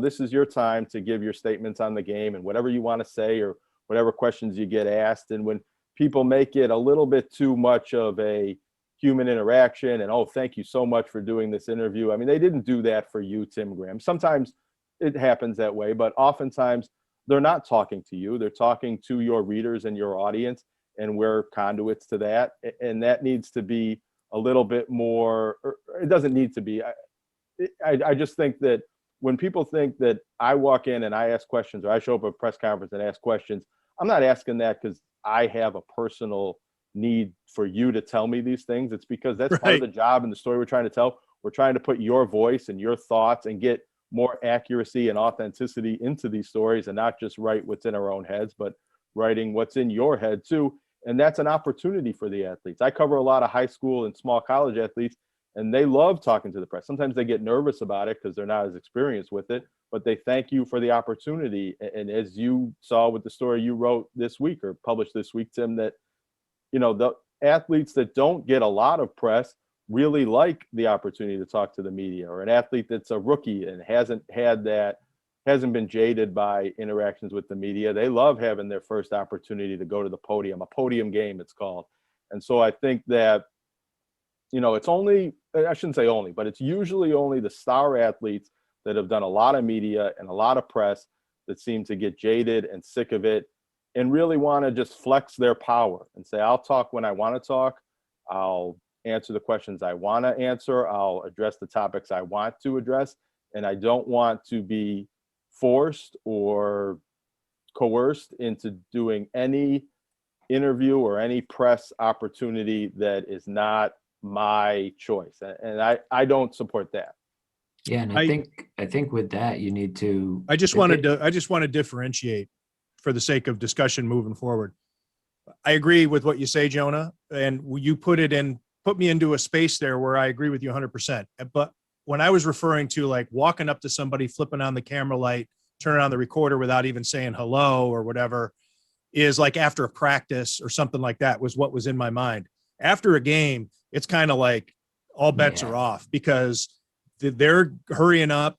this is your time to give your statements on the game and whatever you want to say or whatever questions you get asked. And when people make it a little bit too much of a human interaction and, oh, thank you so much for doing this interview. I mean, they didn't do that for you, Tim Graham. Sometimes it happens that way, but oftentimes they're not talking to you. They're talking to your readers and your audience, and we're conduits to that. And that needs to be a little bit more, or it doesn't need to be. I just think that when people think that I walk in and I ask questions or I show up at a press conference and ask questions, I'm not asking that because I have a personal need for you to tell me these things. It's because that's part of the job and the story we're trying to tell. We're trying to put your voice and your thoughts and get more accuracy and authenticity into these stories and not just write what's in our own heads, but writing what's in your head too. And that's an opportunity for the athletes. I cover a lot of high school and small college athletes, and they love talking to the press. Sometimes they get nervous about it because they're not as experienced with it, but they thank you for the opportunity. And as you saw with the story you wrote this week or published this week, Tim, that, the athletes that don't get a lot of press really like the opportunity to talk to the media, or an athlete that's a rookie and hasn't been jaded by interactions with the media. They love having their first opportunity to go to the podium, a podium game it's called. And so I think that, it's only, I shouldn't say only, but it's usually only the star athletes that have done a lot of media and a lot of press that seem to get jaded and sick of it and really want to just flex their power and say, I'll talk when I want to talk. I'll answer the questions I want to answer. I'll address the topics I want to address. And I don't want to be forced or coerced into doing any interview or any press opportunity that is not my choice. And I don't support that. Yeah. And I think with that, you need to, I just want to differentiate for the sake of discussion moving forward. I agree with what you say, Jonah, and you put me into a space there where I agree with you 100%. But when I was referring to like walking up to somebody, flipping on the camera light, turning on the recorder without even saying hello or whatever, is like after a practice or something like that was what was in my mind. After a game, it's kind of like all bets are off because they're hurrying up.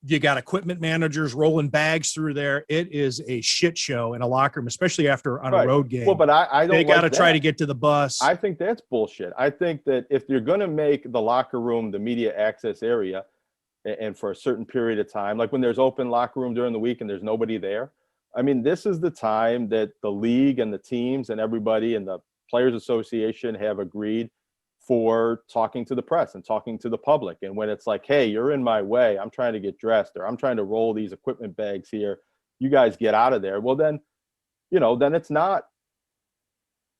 You got equipment managers rolling bags through there. It is a shit show in a locker room, especially after on a road game. Well, but I don't. They got to try to get to the bus. I think that's bullshit. I think that if you're going to make the locker room the media access area, and for a certain period of time, like when there's open locker room during the week and there's nobody there, I mean, this is the time that the league and the teams and everybody and the Players Association have agreed for talking to the press and talking to the public. And when it's like, hey, you're in my way, I'm trying to get dressed or I'm trying to roll these equipment bags here, you guys get out of there. Well, then, then it's not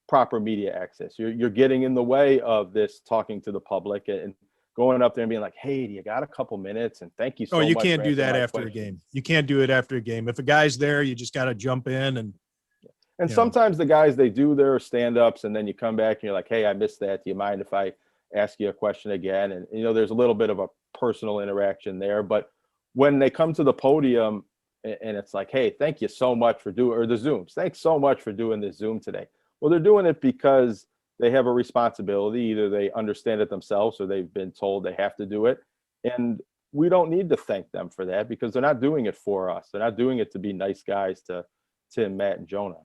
proper media access. You're getting in the way of this talking to the public and going up there and being like, hey, do you got a couple minutes? And thank you so much. Oh, you can't do that after a game. You can't do it after a game. If a guy's there, you just got to jump in and sometimes the guys, they do their stand-ups and then you come back and you're like, hey, I missed that. Do you mind if I ask you a question again? And, there's a little bit of a personal interaction there. But when they come to the podium and it's like, hey, thank you so much for or the Zooms. Thanks so much for doing this Zoom today. Well, they're doing it because they have a responsibility. Either they understand it themselves or they've been told they have to do it. And we don't need to thank them for that because they're not doing it for us. They're not doing it to be nice guys to Tim, Matt, and Jonah.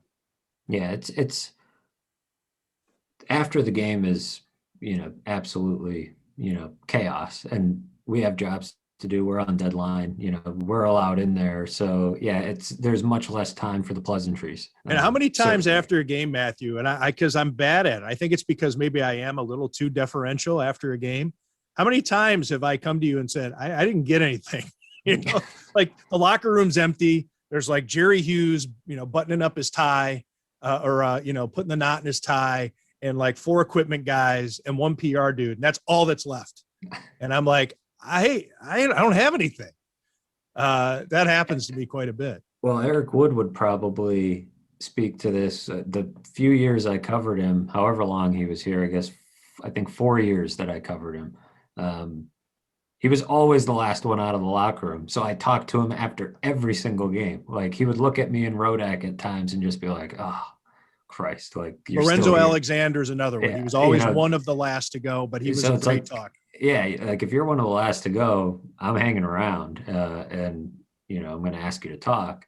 Yeah, it's after the game is, absolutely, chaos, and we have jobs to do. We're on deadline, we're allowed in there. So yeah, there's much less time for the pleasantries. And how many times certainly. after a game, Matthew, and because I'm bad at it, I think it's because maybe I am a little too deferential after a game. How many times have I come to you and said, I didn't get anything, like the locker room's empty. There's like Jerry Hughes, buttoning up his tie, or putting the knot in his tie. and like 4 equipment guys and 1 PR dude. And that's all that's left. And I'm like, I don't have anything. That happens to me quite a bit. Well, Eric Wood would probably speak to this. The few years I covered him, however long he was here, I think 4 years that I covered him. He was always the last one out of the locker room. So I talked to him after every single game. Like he would look at me and Rodak at times and just be like, oh, Christ. Like Lorenzo Alexander's another one. Yeah, he was always you know, one of the last to go, but he was so a it's great like, talk. Yeah, like if you're one of the last to go, I'm hanging around and, you know, I'm going to ask you to talk.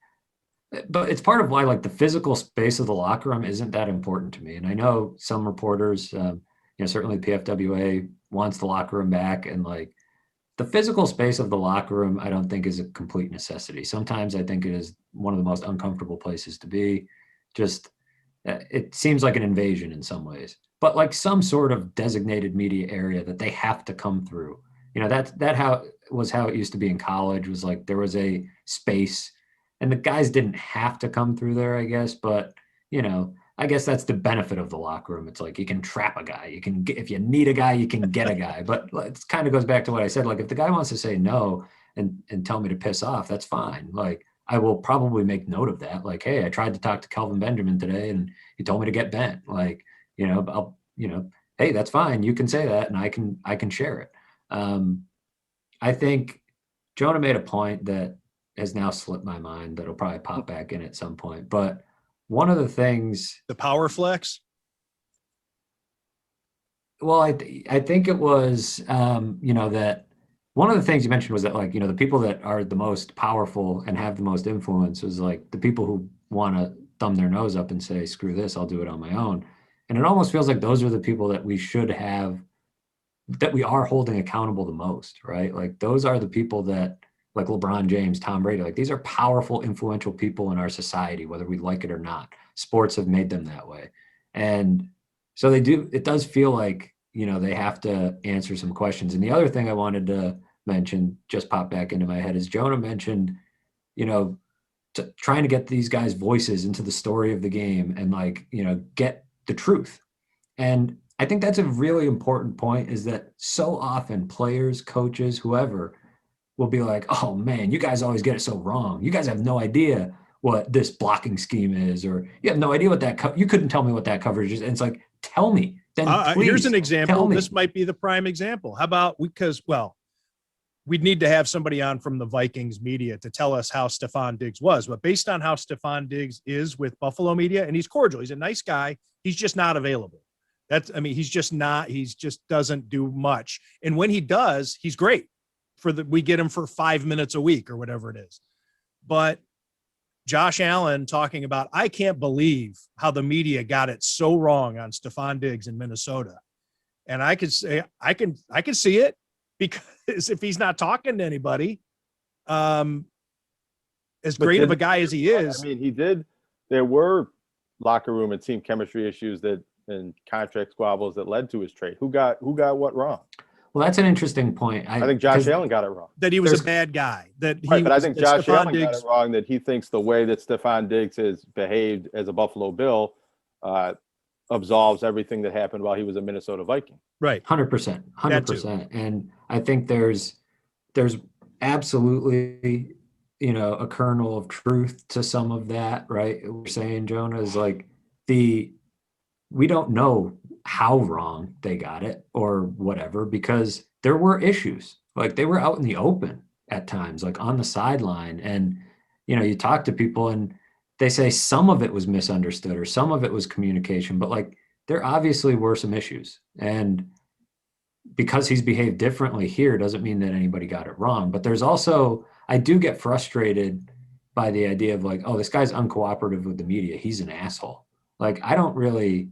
But it's part of why like the physical space of the locker room isn't that important to me. And I know some reporters, you know, certainly PFWA wants the locker room back, and like the physical space of the locker room, I don't think is a complete necessity. Sometimes I think it is one of the most uncomfortable places to be. Just, it seems like an invasion in some ways, but like some sort of designated media area that they have to come through. You know, that how it used to be in college, was like there was a space and the guys didn't have to come through there, I guess. But, you know, I guess that's the benefit of the locker room. It's like you can trap a guy. You can get, if you need a guy, you can get a guy. But it kind of goes back to what I said. Like if the guy wants to say no and tell me to piss off, that's fine. Like I will probably make note of that. Like, hey, I tried to talk to Kelvin Benjamin today and he told me to get bent. Like, you know, I'll, you know, hey, that's fine. You can say that and I can share it. I think Jonah made a point that has now slipped my mind that'll probably pop back in at some point. But one of the things, the power flex. Well, I think it was, you know, that one of the things you mentioned was that, like, you know, the people that are the most powerful and have the most influence was like the people who want to thumb their nose up and say, screw this, I'll do it on my own. And it almost feels like those are the people that we should have, that we are holding accountable the most, right? Like those are the people that, like LeBron James, Tom Brady, like these are powerful, influential people in our society, whether we like it or not. Sports have made them that way. And so it does feel like, you know, they have to answer some questions. And the other thing I wanted to mention, just popped back into my head, is Jonah mentioned, you know, trying to get these guys' voices into the story of the game and, like, you know, get the truth. And I think that's a really important point, is that so often players, coaches, whoever will be like, oh man, you guys always get it so wrong. You guys have no idea what this blocking scheme is, or you have no idea what you couldn't tell me what that coverage is. And it's like, tell me. Then please, here's an example. This might be the prime example. How about, because, well, we'd need to have somebody on from the Vikings media to tell us how Stefan Diggs was. But based on how Stefan Diggs is with Buffalo media, and he's cordial, he's a nice guy, he's just not available. He's just not, he's just doesn't do much. And when he does, he's great. We get him for 5 minutes a week or whatever it is. But Josh Allen talking about, I can't believe how the media got it so wrong on Stefan Diggs in Minnesota. And I could say, I can see it, because if he's not talking to anybody, as great of a guy as he is. I mean, there were locker room and team chemistry issues and contract squabbles that led to his trade. Who got what wrong? Well, that's an interesting point. I think Josh Allen got it wrong. That he was a bad guy. But I think Josh Allen got it wrong, that he thinks the way that Stefan Diggs has behaved as a Buffalo Bill absolves everything that happened while he was a Minnesota Viking. Right. 100%. 100%. And I think there's absolutely, you know, a kernel of truth to some of that, right? We're saying, Jonah, is like we don't know how wrong they got it or whatever, because there were issues. Like they were out in the open at times, like on the sideline. And, you know, you talk to people and they say some of it was misunderstood or some of it was communication, but like there obviously were some issues. And because he's behaved differently here doesn't mean that anybody got it wrong. But there's also, I do get frustrated by the idea of like, oh, this guy's uncooperative with the media, he's an asshole. Like, I don't really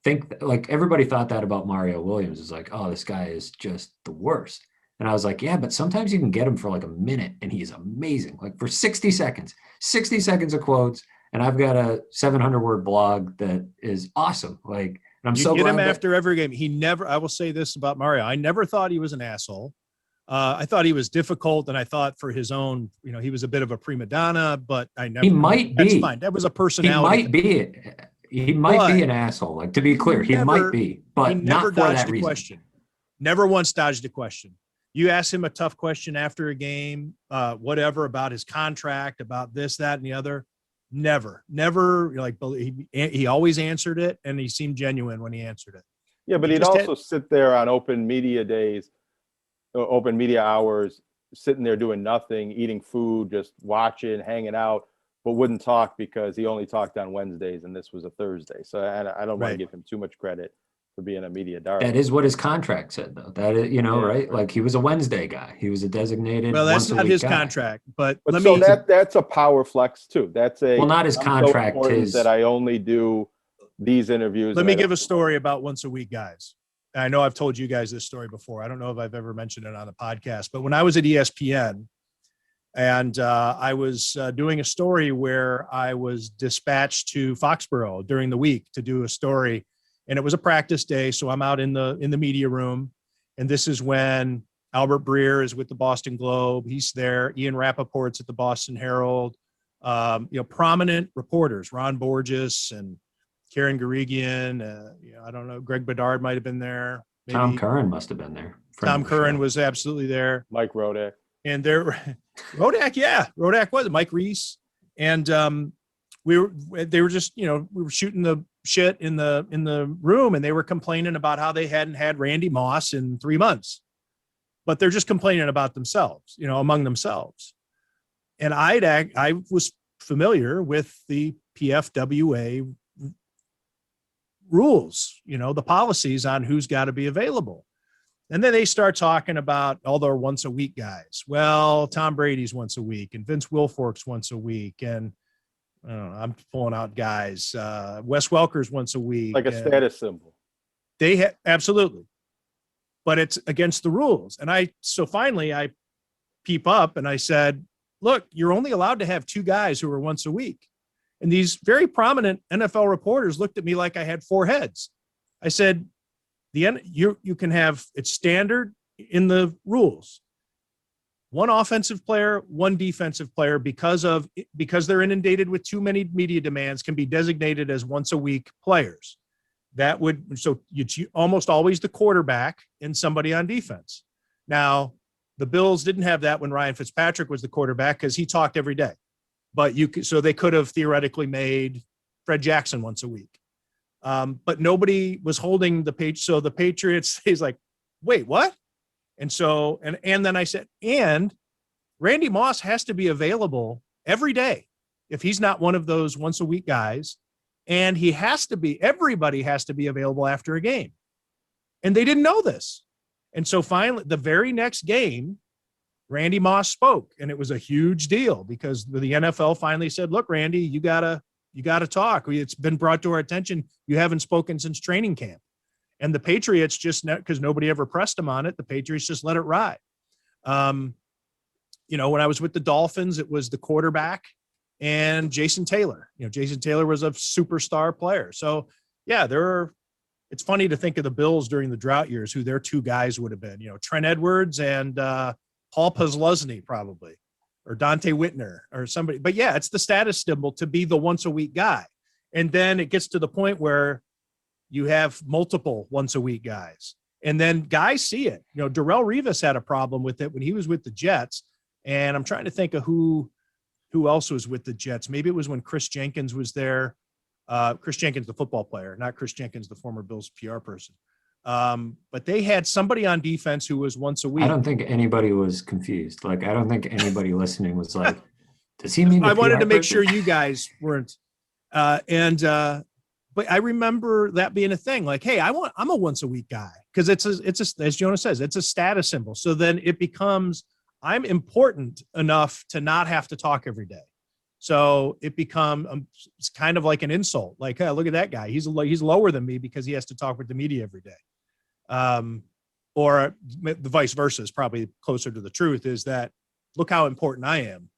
think like everybody thought that about Mario Williams, is like, oh, this guy is just the worst. And I was like, yeah, but sometimes you can get him for like a minute and he's amazing. Like for 60 seconds of quotes. And I've got a 700-word blog that is awesome. Like, and I'm so glad him after every game. I will say this about Mario. I never thought he was an asshole. I thought he was difficult, and I thought for his own, you know, he was a bit of a prima donna, but I never. He might be. That's fine. That was a personality. He might be. he might But be an asshole. Like, to be clear, he might be, but he never not for dodged that a reason. question. Never once dodged a question. You ask him a tough question after a game, whatever, about his contract, about this, that, and the other. Never, like, he always answered it, and he seemed genuine when he answered it. Yeah, but He he'd just also sit there on open media days, open media hours, sitting there doing nothing, eating food, just watching, hanging out, but wouldn't talk because he only talked on Wednesdays and this was a Thursday. So I don't want to Right. give him too much credit for being a media darling. That is what his contract said, though. That is, Yeah, right? Like, he was a Wednesday guy. He was a designated Well, that's once a not week his guy. contract, but But let so me. that's a power flex too. That's a Well, not his I'm so contract, important his that I only do these interviews. Let and me I don't give a do story about once a week guys. I know I've told you guys this story before. I don't know if I've ever mentioned it on a podcast, but when I was at ESPN and I was doing a story where I was dispatched to Foxborough during the week to do a story, and it was a practice day. So I'm out in the media room, and this is when Albert Breer is with the Boston Globe. He's there. Ian Rappaport's at the Boston Herald. Prominent reporters, Ron Borges and Karen Garigian, I don't know, Greg Bedard might have been there. Maybe Tom Curran must have been there. Tom Curran was absolutely there. Mike Rodak. And there, Rodak was Mike Reese. And they were just, we were shooting the shit in the room, and they were complaining about how they hadn't had Randy Moss in 3 months, but they're just complaining about themselves, among themselves. And I was familiar with the PFWA rules, the policies on who's got to be available. And then they start talking about all their once a week guys. Well, Tom Brady's once a week, and Vince Wilfork's once a week. And I'm pulling out guys. Wes Welker's once a week. Like a status symbol. Absolutely. But it's against the rules. And so finally I peep up and I said, look, you're only allowed to have 2 guys who are once a week. And these very prominent NFL reporters looked at me like I had 4 heads. I said, you can have, it's standard in the rules. 1 offensive player, 1 defensive player, because they're inundated with too many media demands, can be designated as once a week players. So it's almost always the quarterback and somebody on defense. Now, the Bills didn't have that when Ryan Fitzpatrick was the quarterback because he talked every day. But so they could have theoretically made Fred Jackson once a week. But nobody was holding the page. So the Patriots, he's like, wait, what? And so, and then I said, and Randy Moss has to be available every day if he's not one of those once a week guys. And everybody has to be available after a game. And they didn't know this. And so finally, the very next game, Randy Moss spoke, and it was a huge deal because the NFL finally said, look, Randy, you gotta talk. It's been brought to our attention. You haven't spoken since training camp. And the Patriots just, because nobody ever pressed him on it, the Patriots just let it ride. When I was with the Dolphins, it was the quarterback and Jason Taylor. Jason Taylor was a superstar player. So yeah, it's funny to think of the Bills during the drought years, who their 2 guys would have been, Trent Edwards and Paul Posluszny probably, or Dante Whitner or somebody. But yeah, it's the status symbol to be the once a week guy. And then it gets to the point where you have multiple once a week guys. And then guys see it. Darrelle Revis had a problem with it when he was with the Jets. And I'm trying to think of who else was with the Jets. Maybe it was when Chris Jenkins was there. Chris Jenkins, the football player, not Chris Jenkins, the former Bills PR person. But they had somebody on defense who was once a week. I don't think anybody was confused. Like, I don't think anybody listening was like, does he mean I wanted PR to make person? sure you guys weren't. But I remember that being a thing. Like, hey, I'm a once a week guy, because it's as Jonah says, it's a status symbol. So then it becomes, I'm important enough to not have to talk every day. So it it's kind of like an insult. Like, hey, look at that guy. He's lower than me because he has to talk with the media every day. Or the vice versa is probably closer to the truth, is that look how important I am.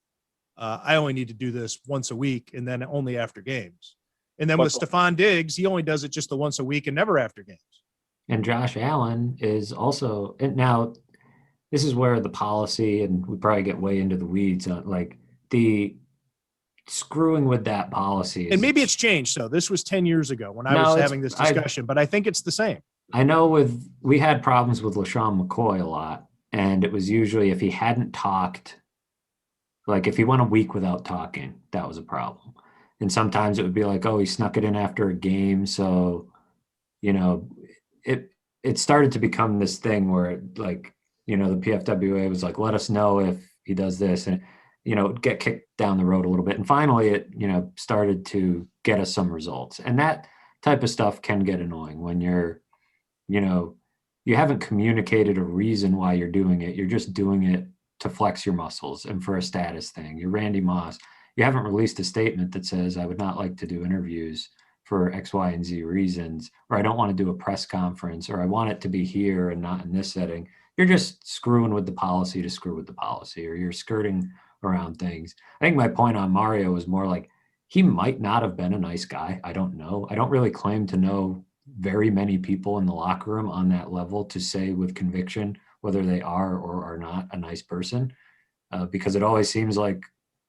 I only need to do this once a week and then only after games. And then with Stephon Diggs, he only does it just the once a week and never after games. And Josh Allen is also, and now this is where the policy, and we probably get way into the weeds on, like, the screwing with that policy. And maybe it's changed. So this was 10 years ago when I No, was it's- having this discussion, but I think it's the same. I know we had problems with LaShawn McCoy a lot, and it was usually if he hadn't talked, like if he went a week without talking, that was a problem. And sometimes it would be like, oh, he snuck it in after a game, so you know, it started to become this thing where like, the PFWA was like, let us know if he does this, and get kicked down the road a little bit. And finally it, started to get us some results. And that type of stuff can get annoying when you haven't communicated a reason why you're doing it. You're just doing it to flex your muscles and for a status thing. You're Randy Moss. You haven't released a statement that says, I would not like to do interviews for X, Y, and Z reasons, or I don't want to do a press conference, or I want it to be here and not in this setting. You're just screwing with the policy to screw with the policy, or you're skirting around things. I think my point on Mario was more like, he might not have been a nice guy. I don't know. I don't really claim to know very many people in the locker room on that level to say with conviction whether they are or are not a nice person, because it always seems like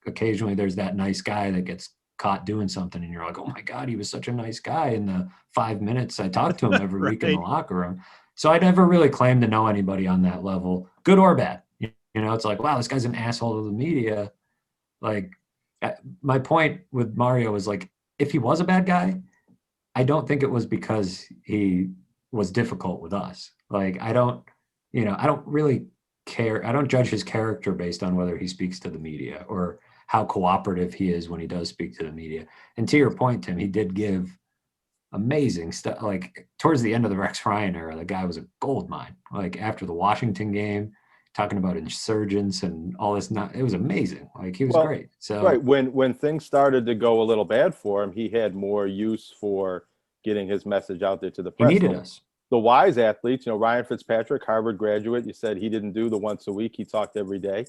occasionally there's that nice guy that gets caught doing something and you're like, oh my God, he was such a nice guy in the 5 minutes I talked to him every week in the locker room. So I never really claimed to know anybody on that level, good or bad. It's like, wow, this guy's an asshole to the media. Like, my point with Mario was like, if he was a bad guy, I don't think it was because he was difficult with us. Like, I don't really care. I don't judge his character based on whether he speaks to the media or how cooperative he is when he does speak to the media. And to your point, Tim, he did give amazing stuff. Like towards the end of the Rex Ryan era, the guy was a gold mine. Like after the Washington game, talking about insurgents and all this. It was amazing. Like he was great. So right when things started to go a little bad for him, he had more use for getting his message out there to the press. He needed us. The wise athletes, Ryan Fitzpatrick, Harvard graduate, you said he didn't do the once a week, he talked every day.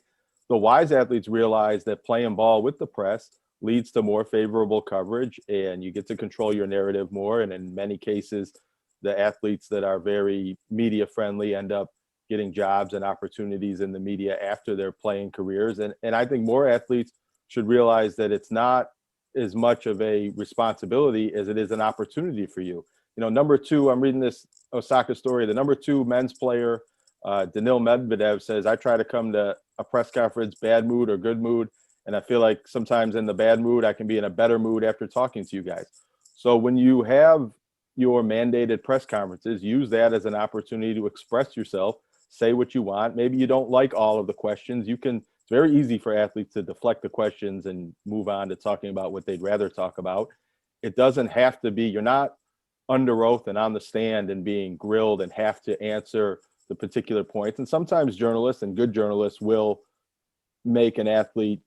The wise athletes realize that playing ball with the press leads to more favorable coverage and you get to control your narrative more. And in many cases, the athletes that are very media friendly end up getting jobs and opportunities in the media after their playing careers. And I think more athletes should realize that it's not as much of a responsibility as it is an opportunity for you. Number 2, I'm reading this Osaka story. The number 2 men's player, Daniil Medvedev, says, I try to come to a press conference, bad mood or good mood. And I feel like sometimes in the bad mood, I can be in a better mood after talking to you guys. So when you have your mandated press conferences, use that as an opportunity to express yourself, say what you want. Maybe you don't like all of the questions. It's very easy for athletes to deflect the questions and move on to talking about what they'd rather talk about. It doesn't have to be, you're not under oath and on the stand and being grilled and have to answer the particular points. And sometimes journalists and good journalists will make an athlete,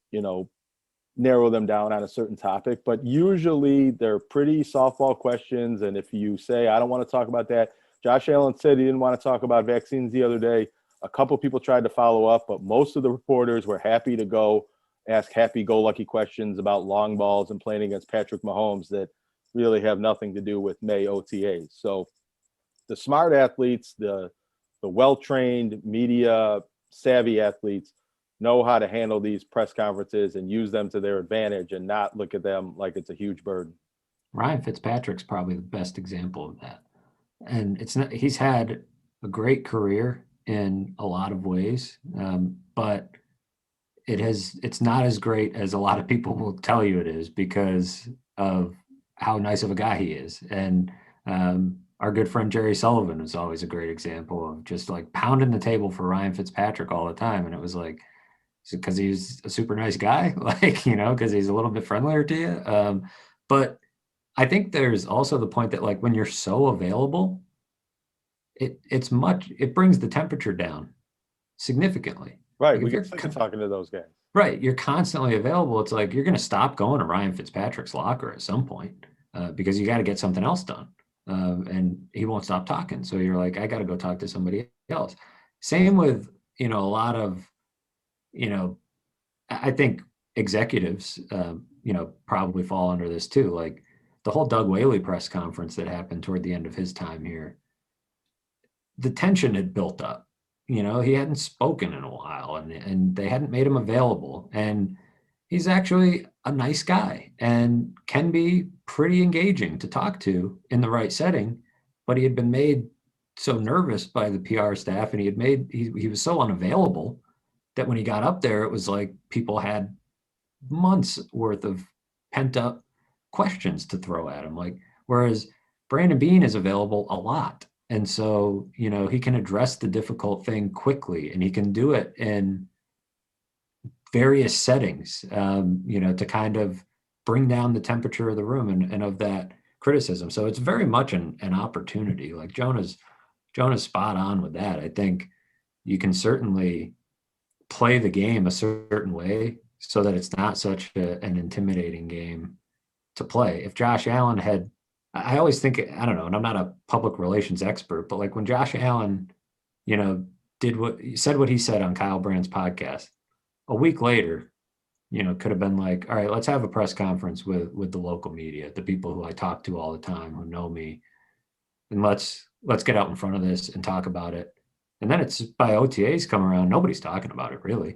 narrow them down on a certain topic, but usually they're pretty softball questions. And if you say, I don't want to talk about that, Josh Allen said he didn't want to talk about vaccines the other day. A couple people tried to follow up, but most of the reporters were happy to go ask happy-go-lucky questions about long balls and playing against Patrick Mahomes that really have nothing to do with May OTAs. So the smart athletes, the well-trained, media-savvy athletes know how to handle these press conferences and use them to their advantage and not look at them like it's a huge burden. Ryan Fitzpatrick's probably the best example of that. And he's had a great career in a lot of ways, but it's not as great as a lot of people will tell you it is because of how nice of a guy he is. And our good friend Jerry Sullivan was always a great example of just like pounding the table for Ryan Fitzpatrick all the time. And it was like, because he's a super nice guy, because he's a little bit friendlier to you. But I think there's also the point that like when you're so available, it brings the temperature down significantly. Right. Like we get sick of talking to those guys. Right. You're constantly available. It's like you're going to stop going to Ryan Fitzpatrick's locker at some point because you got to get something else done. And he won't stop talking. So you're like, I got to go talk to somebody else. Same with, a lot of, I think executives, probably fall under this too. Like the whole Doug Whaley press conference that happened toward the end of his time here, the tension had built up. He hadn't spoken in a while and they hadn't made him available. And he's actually a nice guy and can be pretty engaging to talk to in the right setting. But he had been made so nervous by the PR staff, and he was so unavailable that when he got up there, it was like people had months worth of pent up questions to throw at him. Like, whereas Brandon Bean is available a lot. And so, he can address the difficult thing quickly, and he can do it in various settings, to kind of bring down the temperature of the room and of that criticism. So it's very much an opportunity. Like Jonah's spot on with that. I think you can certainly play the game a certain way so that it's not such an intimidating game to play. If Josh Allen had, I always think, I don't know, and I'm not a public relations expert, but like when Josh Allen, said what he said on Kyle Brandt's podcast, a week later, could have been like, all right, let's have a press conference with the local media, the people who I talk to all the time who know me, and let's get out in front of this and talk about it. And then it's by OTAs come around, nobody's talking about it really.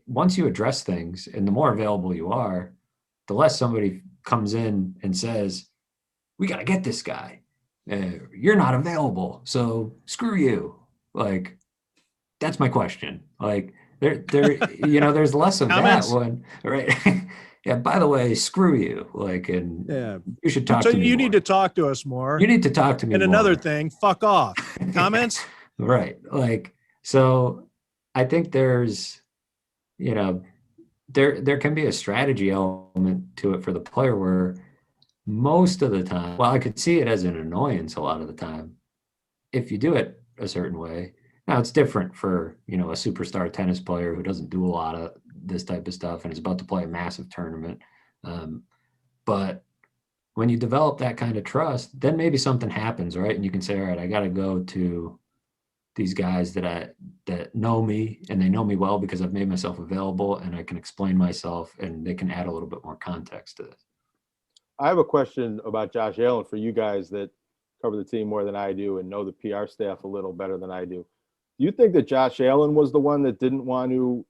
Once you address things and the more available you are, the less somebody comes in and says, we got to get this guy. You're not available, so screw you. Like, that's my question. Like, there's less of that Comments? one, right? Yeah. By the way, screw you. Like, and Yeah. you should talk So to me. you more. need to talk to us more. You need to talk to me. And more. another thing, fuck off. Comments? Right. Like, so I think there's, there can be a strategy element to it for the player where most of the time, well, I could see it as an annoyance a lot of the time if you do it a certain way. Now it's different for, a superstar tennis player who doesn't do a lot of this type of stuff and is about to play a massive tournament. But when you develop that kind of trust, then maybe something happens, right? And you can say, all right, I got to go to these guys that know me, and they know me well because I've made myself available and I can explain myself, and they can add a little bit more context to this. I have a question about Josh Allen for you guys that cover the team more than I do and know the PR staff a little better than I do. Do you think that Josh Allen was the one that didn't want to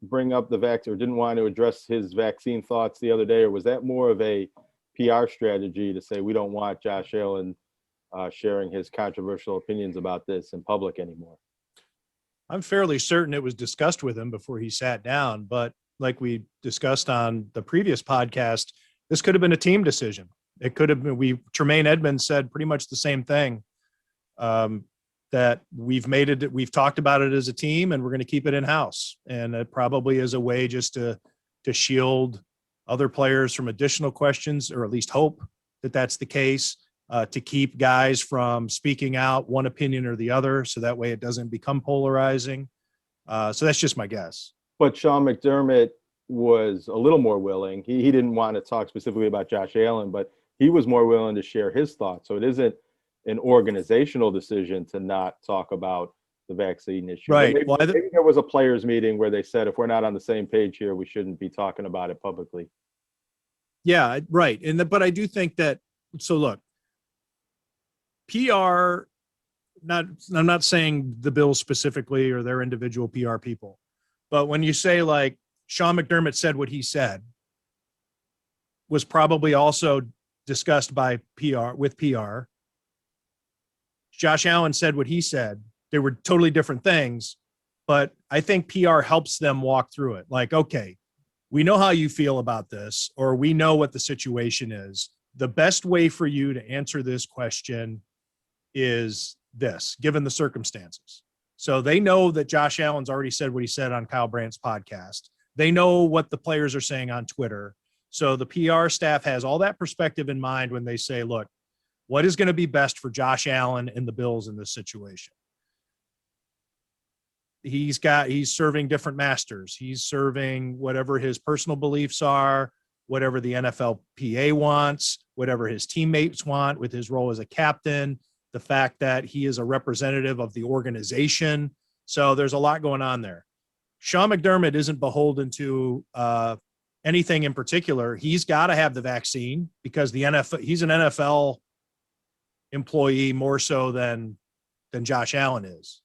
bring up the vaccine or didn't want to address his vaccine thoughts the other day? Or was that more of a PR strategy to say, we don't want Josh Allen sharing his controversial opinions about this in public anymore? I'm fairly certain it was discussed with him before he sat down, but like we discussed on the previous podcast, this could have been a team decision. It could have been, Tremaine Edmonds said pretty much the same thing, that we've talked about it as a team and we're going to keep it in house. And it probably is a way just to shield other players from additional questions, or at least hope that that's the case, to keep guys from speaking out one opinion or the other. So that way it doesn't become polarizing. So that's just my guess. But Sean McDermott was a little more willing. He didn't want to talk specifically about Josh Allen, but he was more willing to share his thoughts. So it isn't an organizational decision to not talk about the vaccine issue. Right. Maybe there was a players meeting where they said, if we're not on the same page here, we shouldn't be talking about it publicly. Yeah, right. But I do think that, so look, PR, I'm not saying the Bills specifically or their individual PR people, but when you say like Sean McDermott said what he said, was probably also discussed by PR with PR. Josh Allen said what he said. They were totally different things, but I think PR helps them walk through it. Like, okay, we know how you feel about this, or we know what the situation is. The best way for you to answer this question is this, given the circumstances. So they know that Josh Allen's already said what he said on Kyle Brandt's podcast. They know what the players are saying on Twitter. So the PR staff has all that perspective in mind when they say, look, what is going to be best for Josh Allen and the Bills in this situation? He's serving different masters. He's serving whatever his personal beliefs are, whatever the NFLPA wants, whatever his teammates want with his role as a captain, the fact that he is a representative of the organization. So there's a lot going on there. Sean McDermott isn't beholden to anything in particular. He's got to have the vaccine because the NFL, he's an NFL employee more so than Josh Allen is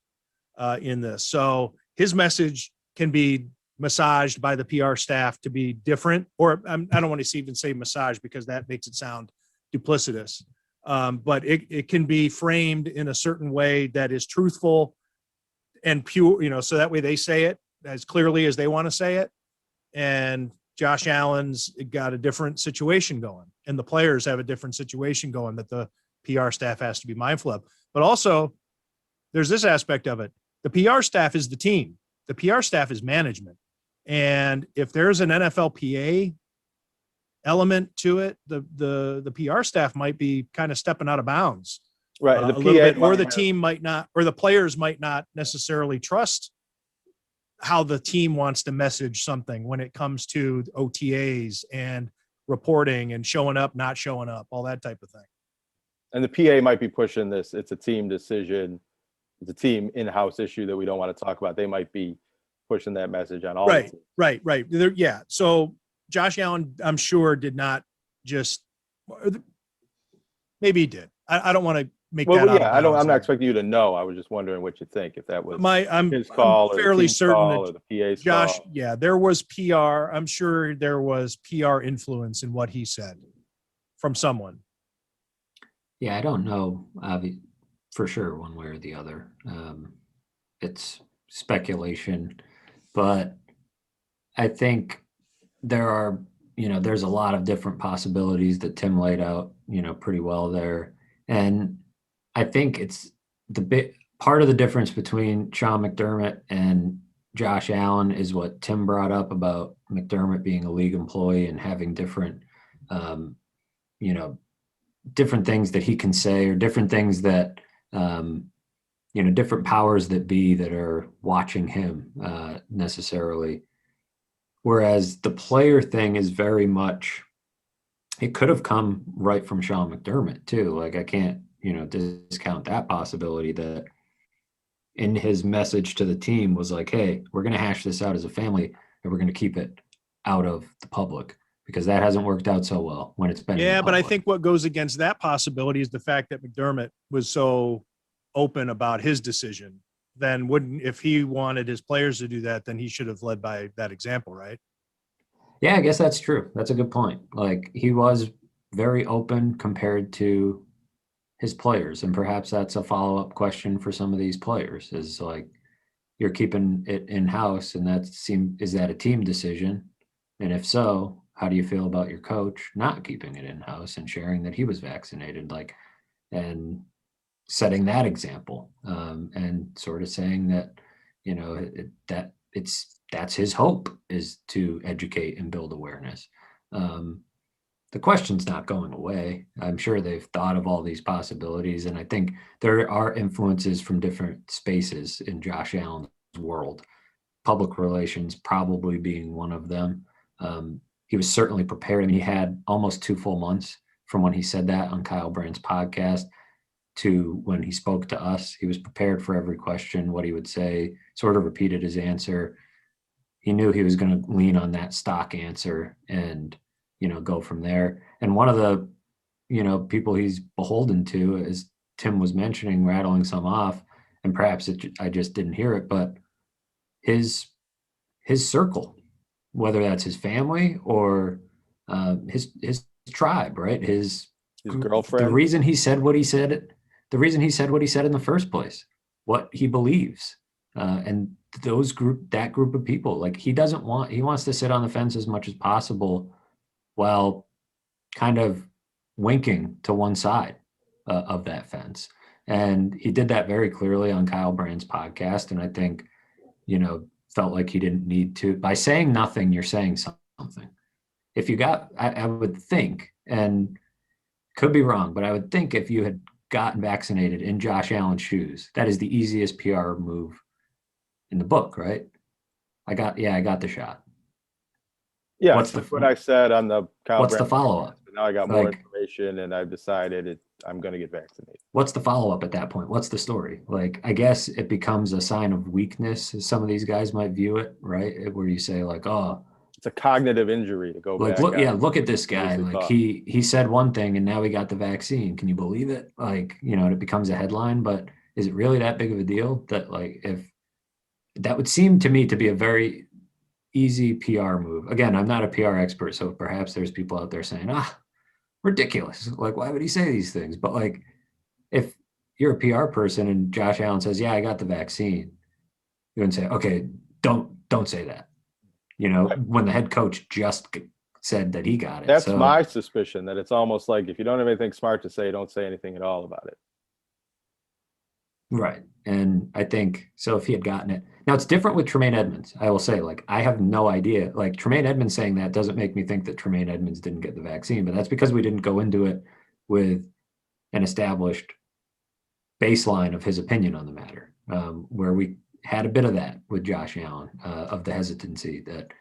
in this. So his message can be massaged by the PR staff to be different, or I don't want to even say massage because that makes it sound duplicitous. But it can be framed in a certain way that is truthful and pure, so that way they say it as clearly as they want to say it. And Josh Allen's got a different situation going, and the players have a different situation going that the PR staff has to be mindful of. But also, there's this aspect of it. The PR staff is the team. The PR staff is management. And if there's an NFLPA element to it, the PR staff might be kind of stepping out of bounds. Right. A little bit, or the team might not, or the players might not necessarily trust how the team wants to message something when it comes to OTAs and reporting and showing up, not showing up, all that type of thing. And the PA might be pushing this. It's a team decision. It's a team in-house issue that we don't want to talk about. They might be pushing that message on all. Right. Yeah. So Josh Allen, I'm sure, did not just, maybe he did. I don't want to make that out. Yeah, I'm not expecting you to know. I was just wondering what you think, if that was his call, I'm fairly certain or the PA's Josh, call. yeah, there was PR. I'm sure there was PR influence in what he said from someone. Yeah, I don't know for sure one way or the other. It's speculation, but I think there's a lot of different possibilities that Tim laid out, pretty well there. And I think it's part of the difference between Sean McDermott and Josh Allen is what Tim brought up about McDermott being a league employee and having different, different things that he can say, or different things that, different powers that be that are watching him necessarily. Whereas the player thing is very much, it could have come right from Sean McDermott too. Like, I can't, discount that possibility that in his message to the team was like, hey, we're going to hash this out as a family and we're going to keep it out of the public, because that hasn't worked out so well when it's been. Yeah, but I think what goes against that possibility is the fact that McDermott was so open about his decision. Then if he wanted his players to do that, then he should have led by that example, right? Yeah, I guess that's true. That's a good point. Like, he was very open compared to his players, and perhaps that's a follow-up question for some of these players, is like, you're keeping it in-house, and is that a team decision? And if so, how do you feel about your coach not keeping it in-house and sharing that he was vaccinated, and setting that example, and sort of saying that, that's his hope, is to educate and build awareness. The question's not going away. I'm sure they've thought of all these possibilities, and I think there are influences from different spaces in Josh Allen's world, public relations probably being one of them. He was certainly prepared, and he had almost 2 full months from when he said that on Kyle Brandt's podcast to when he spoke to us. He was prepared for every question, what he would say, sort of repeated his answer. He knew he was going to lean on that stock answer and, go from there. And one of the, people he's beholden to, as Tim was mentioning, rattling some off, and perhaps I just didn't hear it, but his circle, whether that's his family or his tribe, right? His girlfriend. The reason he said what he said in the first place, what he believes, and that group of people, like, he wants to sit on the fence as much as possible while kind of winking to one side of that fence. And he did that very clearly on Kyle Brandt's podcast. And I think, felt like he didn't need to. By saying nothing, you're saying something. If you I would think, and could be wrong, but I would think if you had gotten vaccinated in Josh Allen's shoes, that is the easiest PR move in the book, right? I got the shot. Yeah, that's what I said on the Kyle What's Brandt the follow-up? Now I got more information, and I've decided I'm going to get vaccinated. What's the follow-up at that point? What's the story? Like, I guess it becomes a sign of weakness, as some of these guys might view it, right? Where you say, like, oh, it's a cognitive injury to go back. Look at this guy. Like, he said one thing and now he got the vaccine. Can you believe it? Like, it becomes a headline, but is it really that big of a deal? That, like, if that would seem to me to be a very easy PR move. Again, I'm not a PR expert, so perhaps there's people out there saying, ridiculous. Like, why would he say these things? But like, if you're a PR person and Josh Allen says, yeah, I got the vaccine, you wouldn't say, okay, don't say that. You know, when the head coach just said that he got it. That's so, my suspicion, that it's almost like if you don't have anything smart to say, don't say anything at all about it. Right. And I think so if he had gotten it. Now it's different with Tremaine Edmonds. I will say, like, I have no idea. Like Tremaine Edmonds saying that doesn't make me think that Tremaine Edmonds didn't get the vaccine, but that's because we didn't go into it with an established baseline of his opinion on the matter, where we had a bit of that with Josh Allen, of the hesitancy that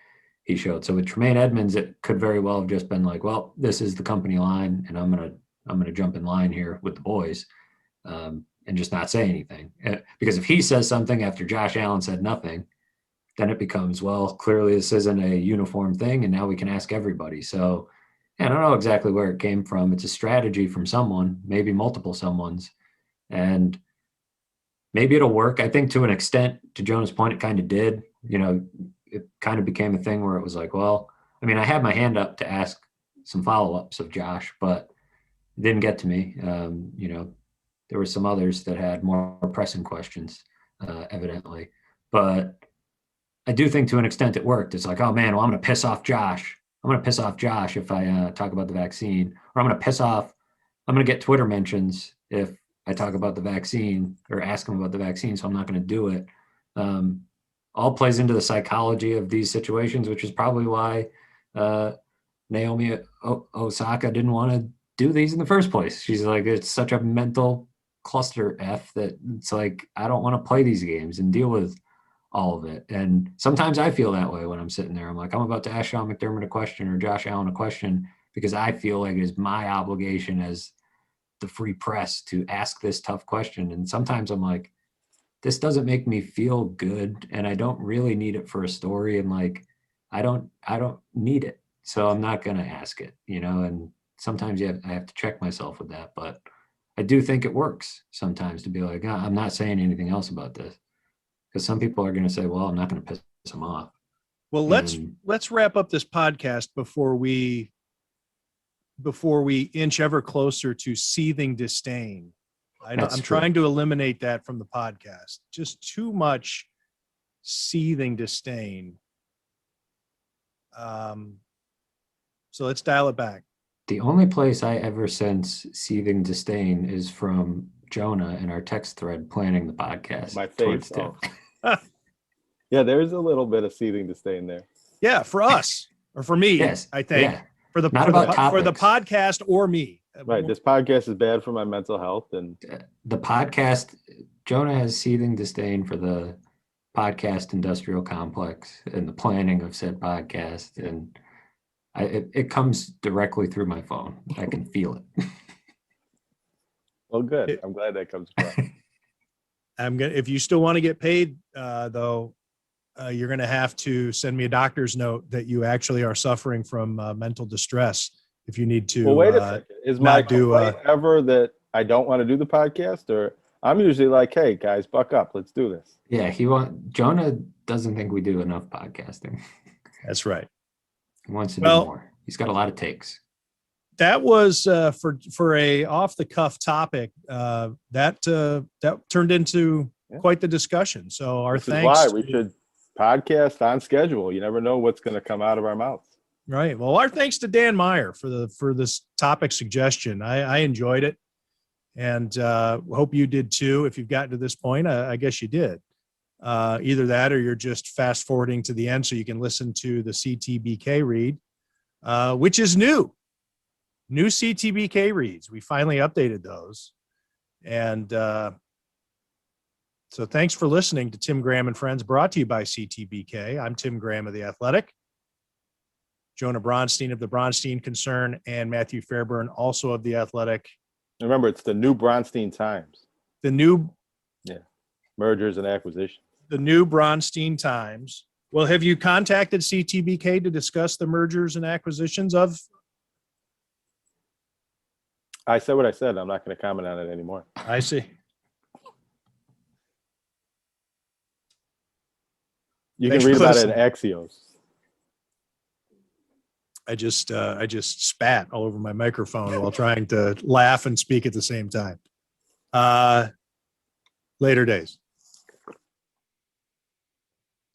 he showed. So with Tremaine Edmonds, it could very well have just been like, well, this is the company line, and I'm gonna jump in line here with the boys. And just not say anything. Because if he says something after Josh Allen said nothing, then it becomes, well, clearly this isn't a uniform thing, and now we can ask everybody. So I don't know exactly where it came from. It's a strategy from someone, maybe multiple someone's, and maybe it'll work. I think to an extent, to Jonah's point, it kind of did. You know, it kind of became a thing where it was like, well, I mean, I had my hand up to ask some follow-ups of Josh, but it didn't get to me. You know, there were some others that had more pressing questions, evidently. But I do think to an extent it worked. It's like, oh man, well, I'm going to piss off Josh. I'm going to piss off Josh if I talk about the vaccine, or I'm going to get Twitter mentions if I talk about the vaccine or ask him about the vaccine. So I'm not going to do it. All plays into the psychology of these situations, which is probably why Naomi Osaka didn't want to do these in the first place. She's like, it's such a mental cluster F that it's like, I don't want to play these games and deal with all of it. And sometimes I feel that way when I'm sitting there. I'm like, I'm about to ask Sean McDermott a question or Josh Allen a question because I feel like it's my obligation as the free press to ask this tough question. And sometimes I'm like, this doesn't make me feel good, and I don't really need it for a story. And like, I don't need it. So I'm not going to ask it, you know, and sometimes I have to check myself with that, but I do think it works sometimes to be like, I'm not saying anything else about this, because some people are going to say, well, I'm not going to piss them off. Well, let's wrap up this podcast before we inch ever closer to seething disdain. I'm trying to eliminate that from the podcast. Just too much seething disdain. So let's dial it back. The only place I ever sense seething disdain is from Jonah in our text thread planning the podcast. My face. Yeah, there's a little bit of seething disdain there. Yeah, for us or for me, yes, I think. Yeah. For the podcast or me. Right. This podcast is bad for my mental health. And the podcast, Jonah has seething disdain for the podcast industrial complex and the planning of said podcast. And it comes directly through my phone. I can feel it. Well, good. I'm glad that comes across. If you still want to get paid, though, you're going to have to send me a doctor's note that you actually are suffering from mental distress. If you need to, well, wait a second. Is my complaint ever that I don't want to do the podcast, or I'm usually like, hey guys, buck up, let's do this. Yeah, Jonah doesn't think we do enough podcasting. That's right. He wants to do more. He's got a lot of takes. That was for a off the cuff topic. That turned into quite the discussion. So our thanks. This is why we should podcast on schedule. You never know what's going to come out of our mouths. Right. Well, our thanks to Dan Meyer for this topic suggestion. I enjoyed it, and hope you did too. If you've gotten to this point, I guess you did. Either that, or you're just fast forwarding to the end so you can listen to the CTBK read, which is new CTBK reads. We finally updated those, and so thanks for listening to Tim Graham and Friends, brought to you by CTBK. I'm Tim Graham of The Athletic. Jonah Bronstein of the Bronstein Concern, and Matthew Fairburn, also of The Athletic. Remember, it's the new Bronstein Times. The new mergers and acquisitions. The new Bronstein Times. Well, have you contacted CTBK to discuss the mergers and acquisitions of? I said what I said. I'm not going to comment on it anymore. I see. You can read about it in Axios. I just spat all over my microphone while trying to laugh and speak at the same time. Later days.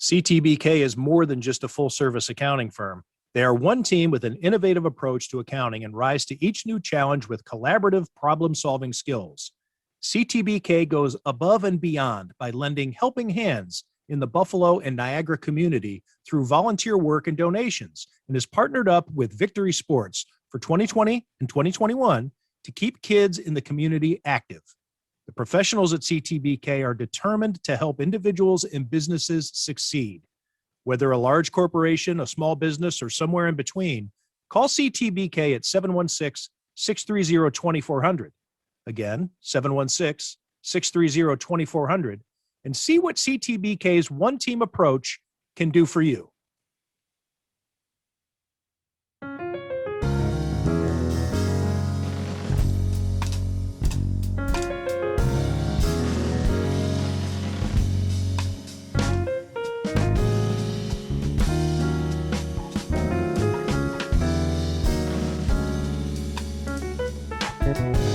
CTBK is more than just a full-service accounting firm. They are one team with an innovative approach to accounting and rise to each new challenge with collaborative problem-solving skills. CTBK goes above and beyond by lending helping hands in the Buffalo and Niagara community through volunteer work and donations, and is partnered up with Victory Sports for 2020 and 2021 to keep kids in the community active. The professionals at CTBK are determined to help individuals and businesses succeed. Whether a large corporation, a small business, or somewhere in between, call CTBK at 716-630-2400. Again, 716-630-2400, and see what CTBK's one-team approach can do for you. Thank you.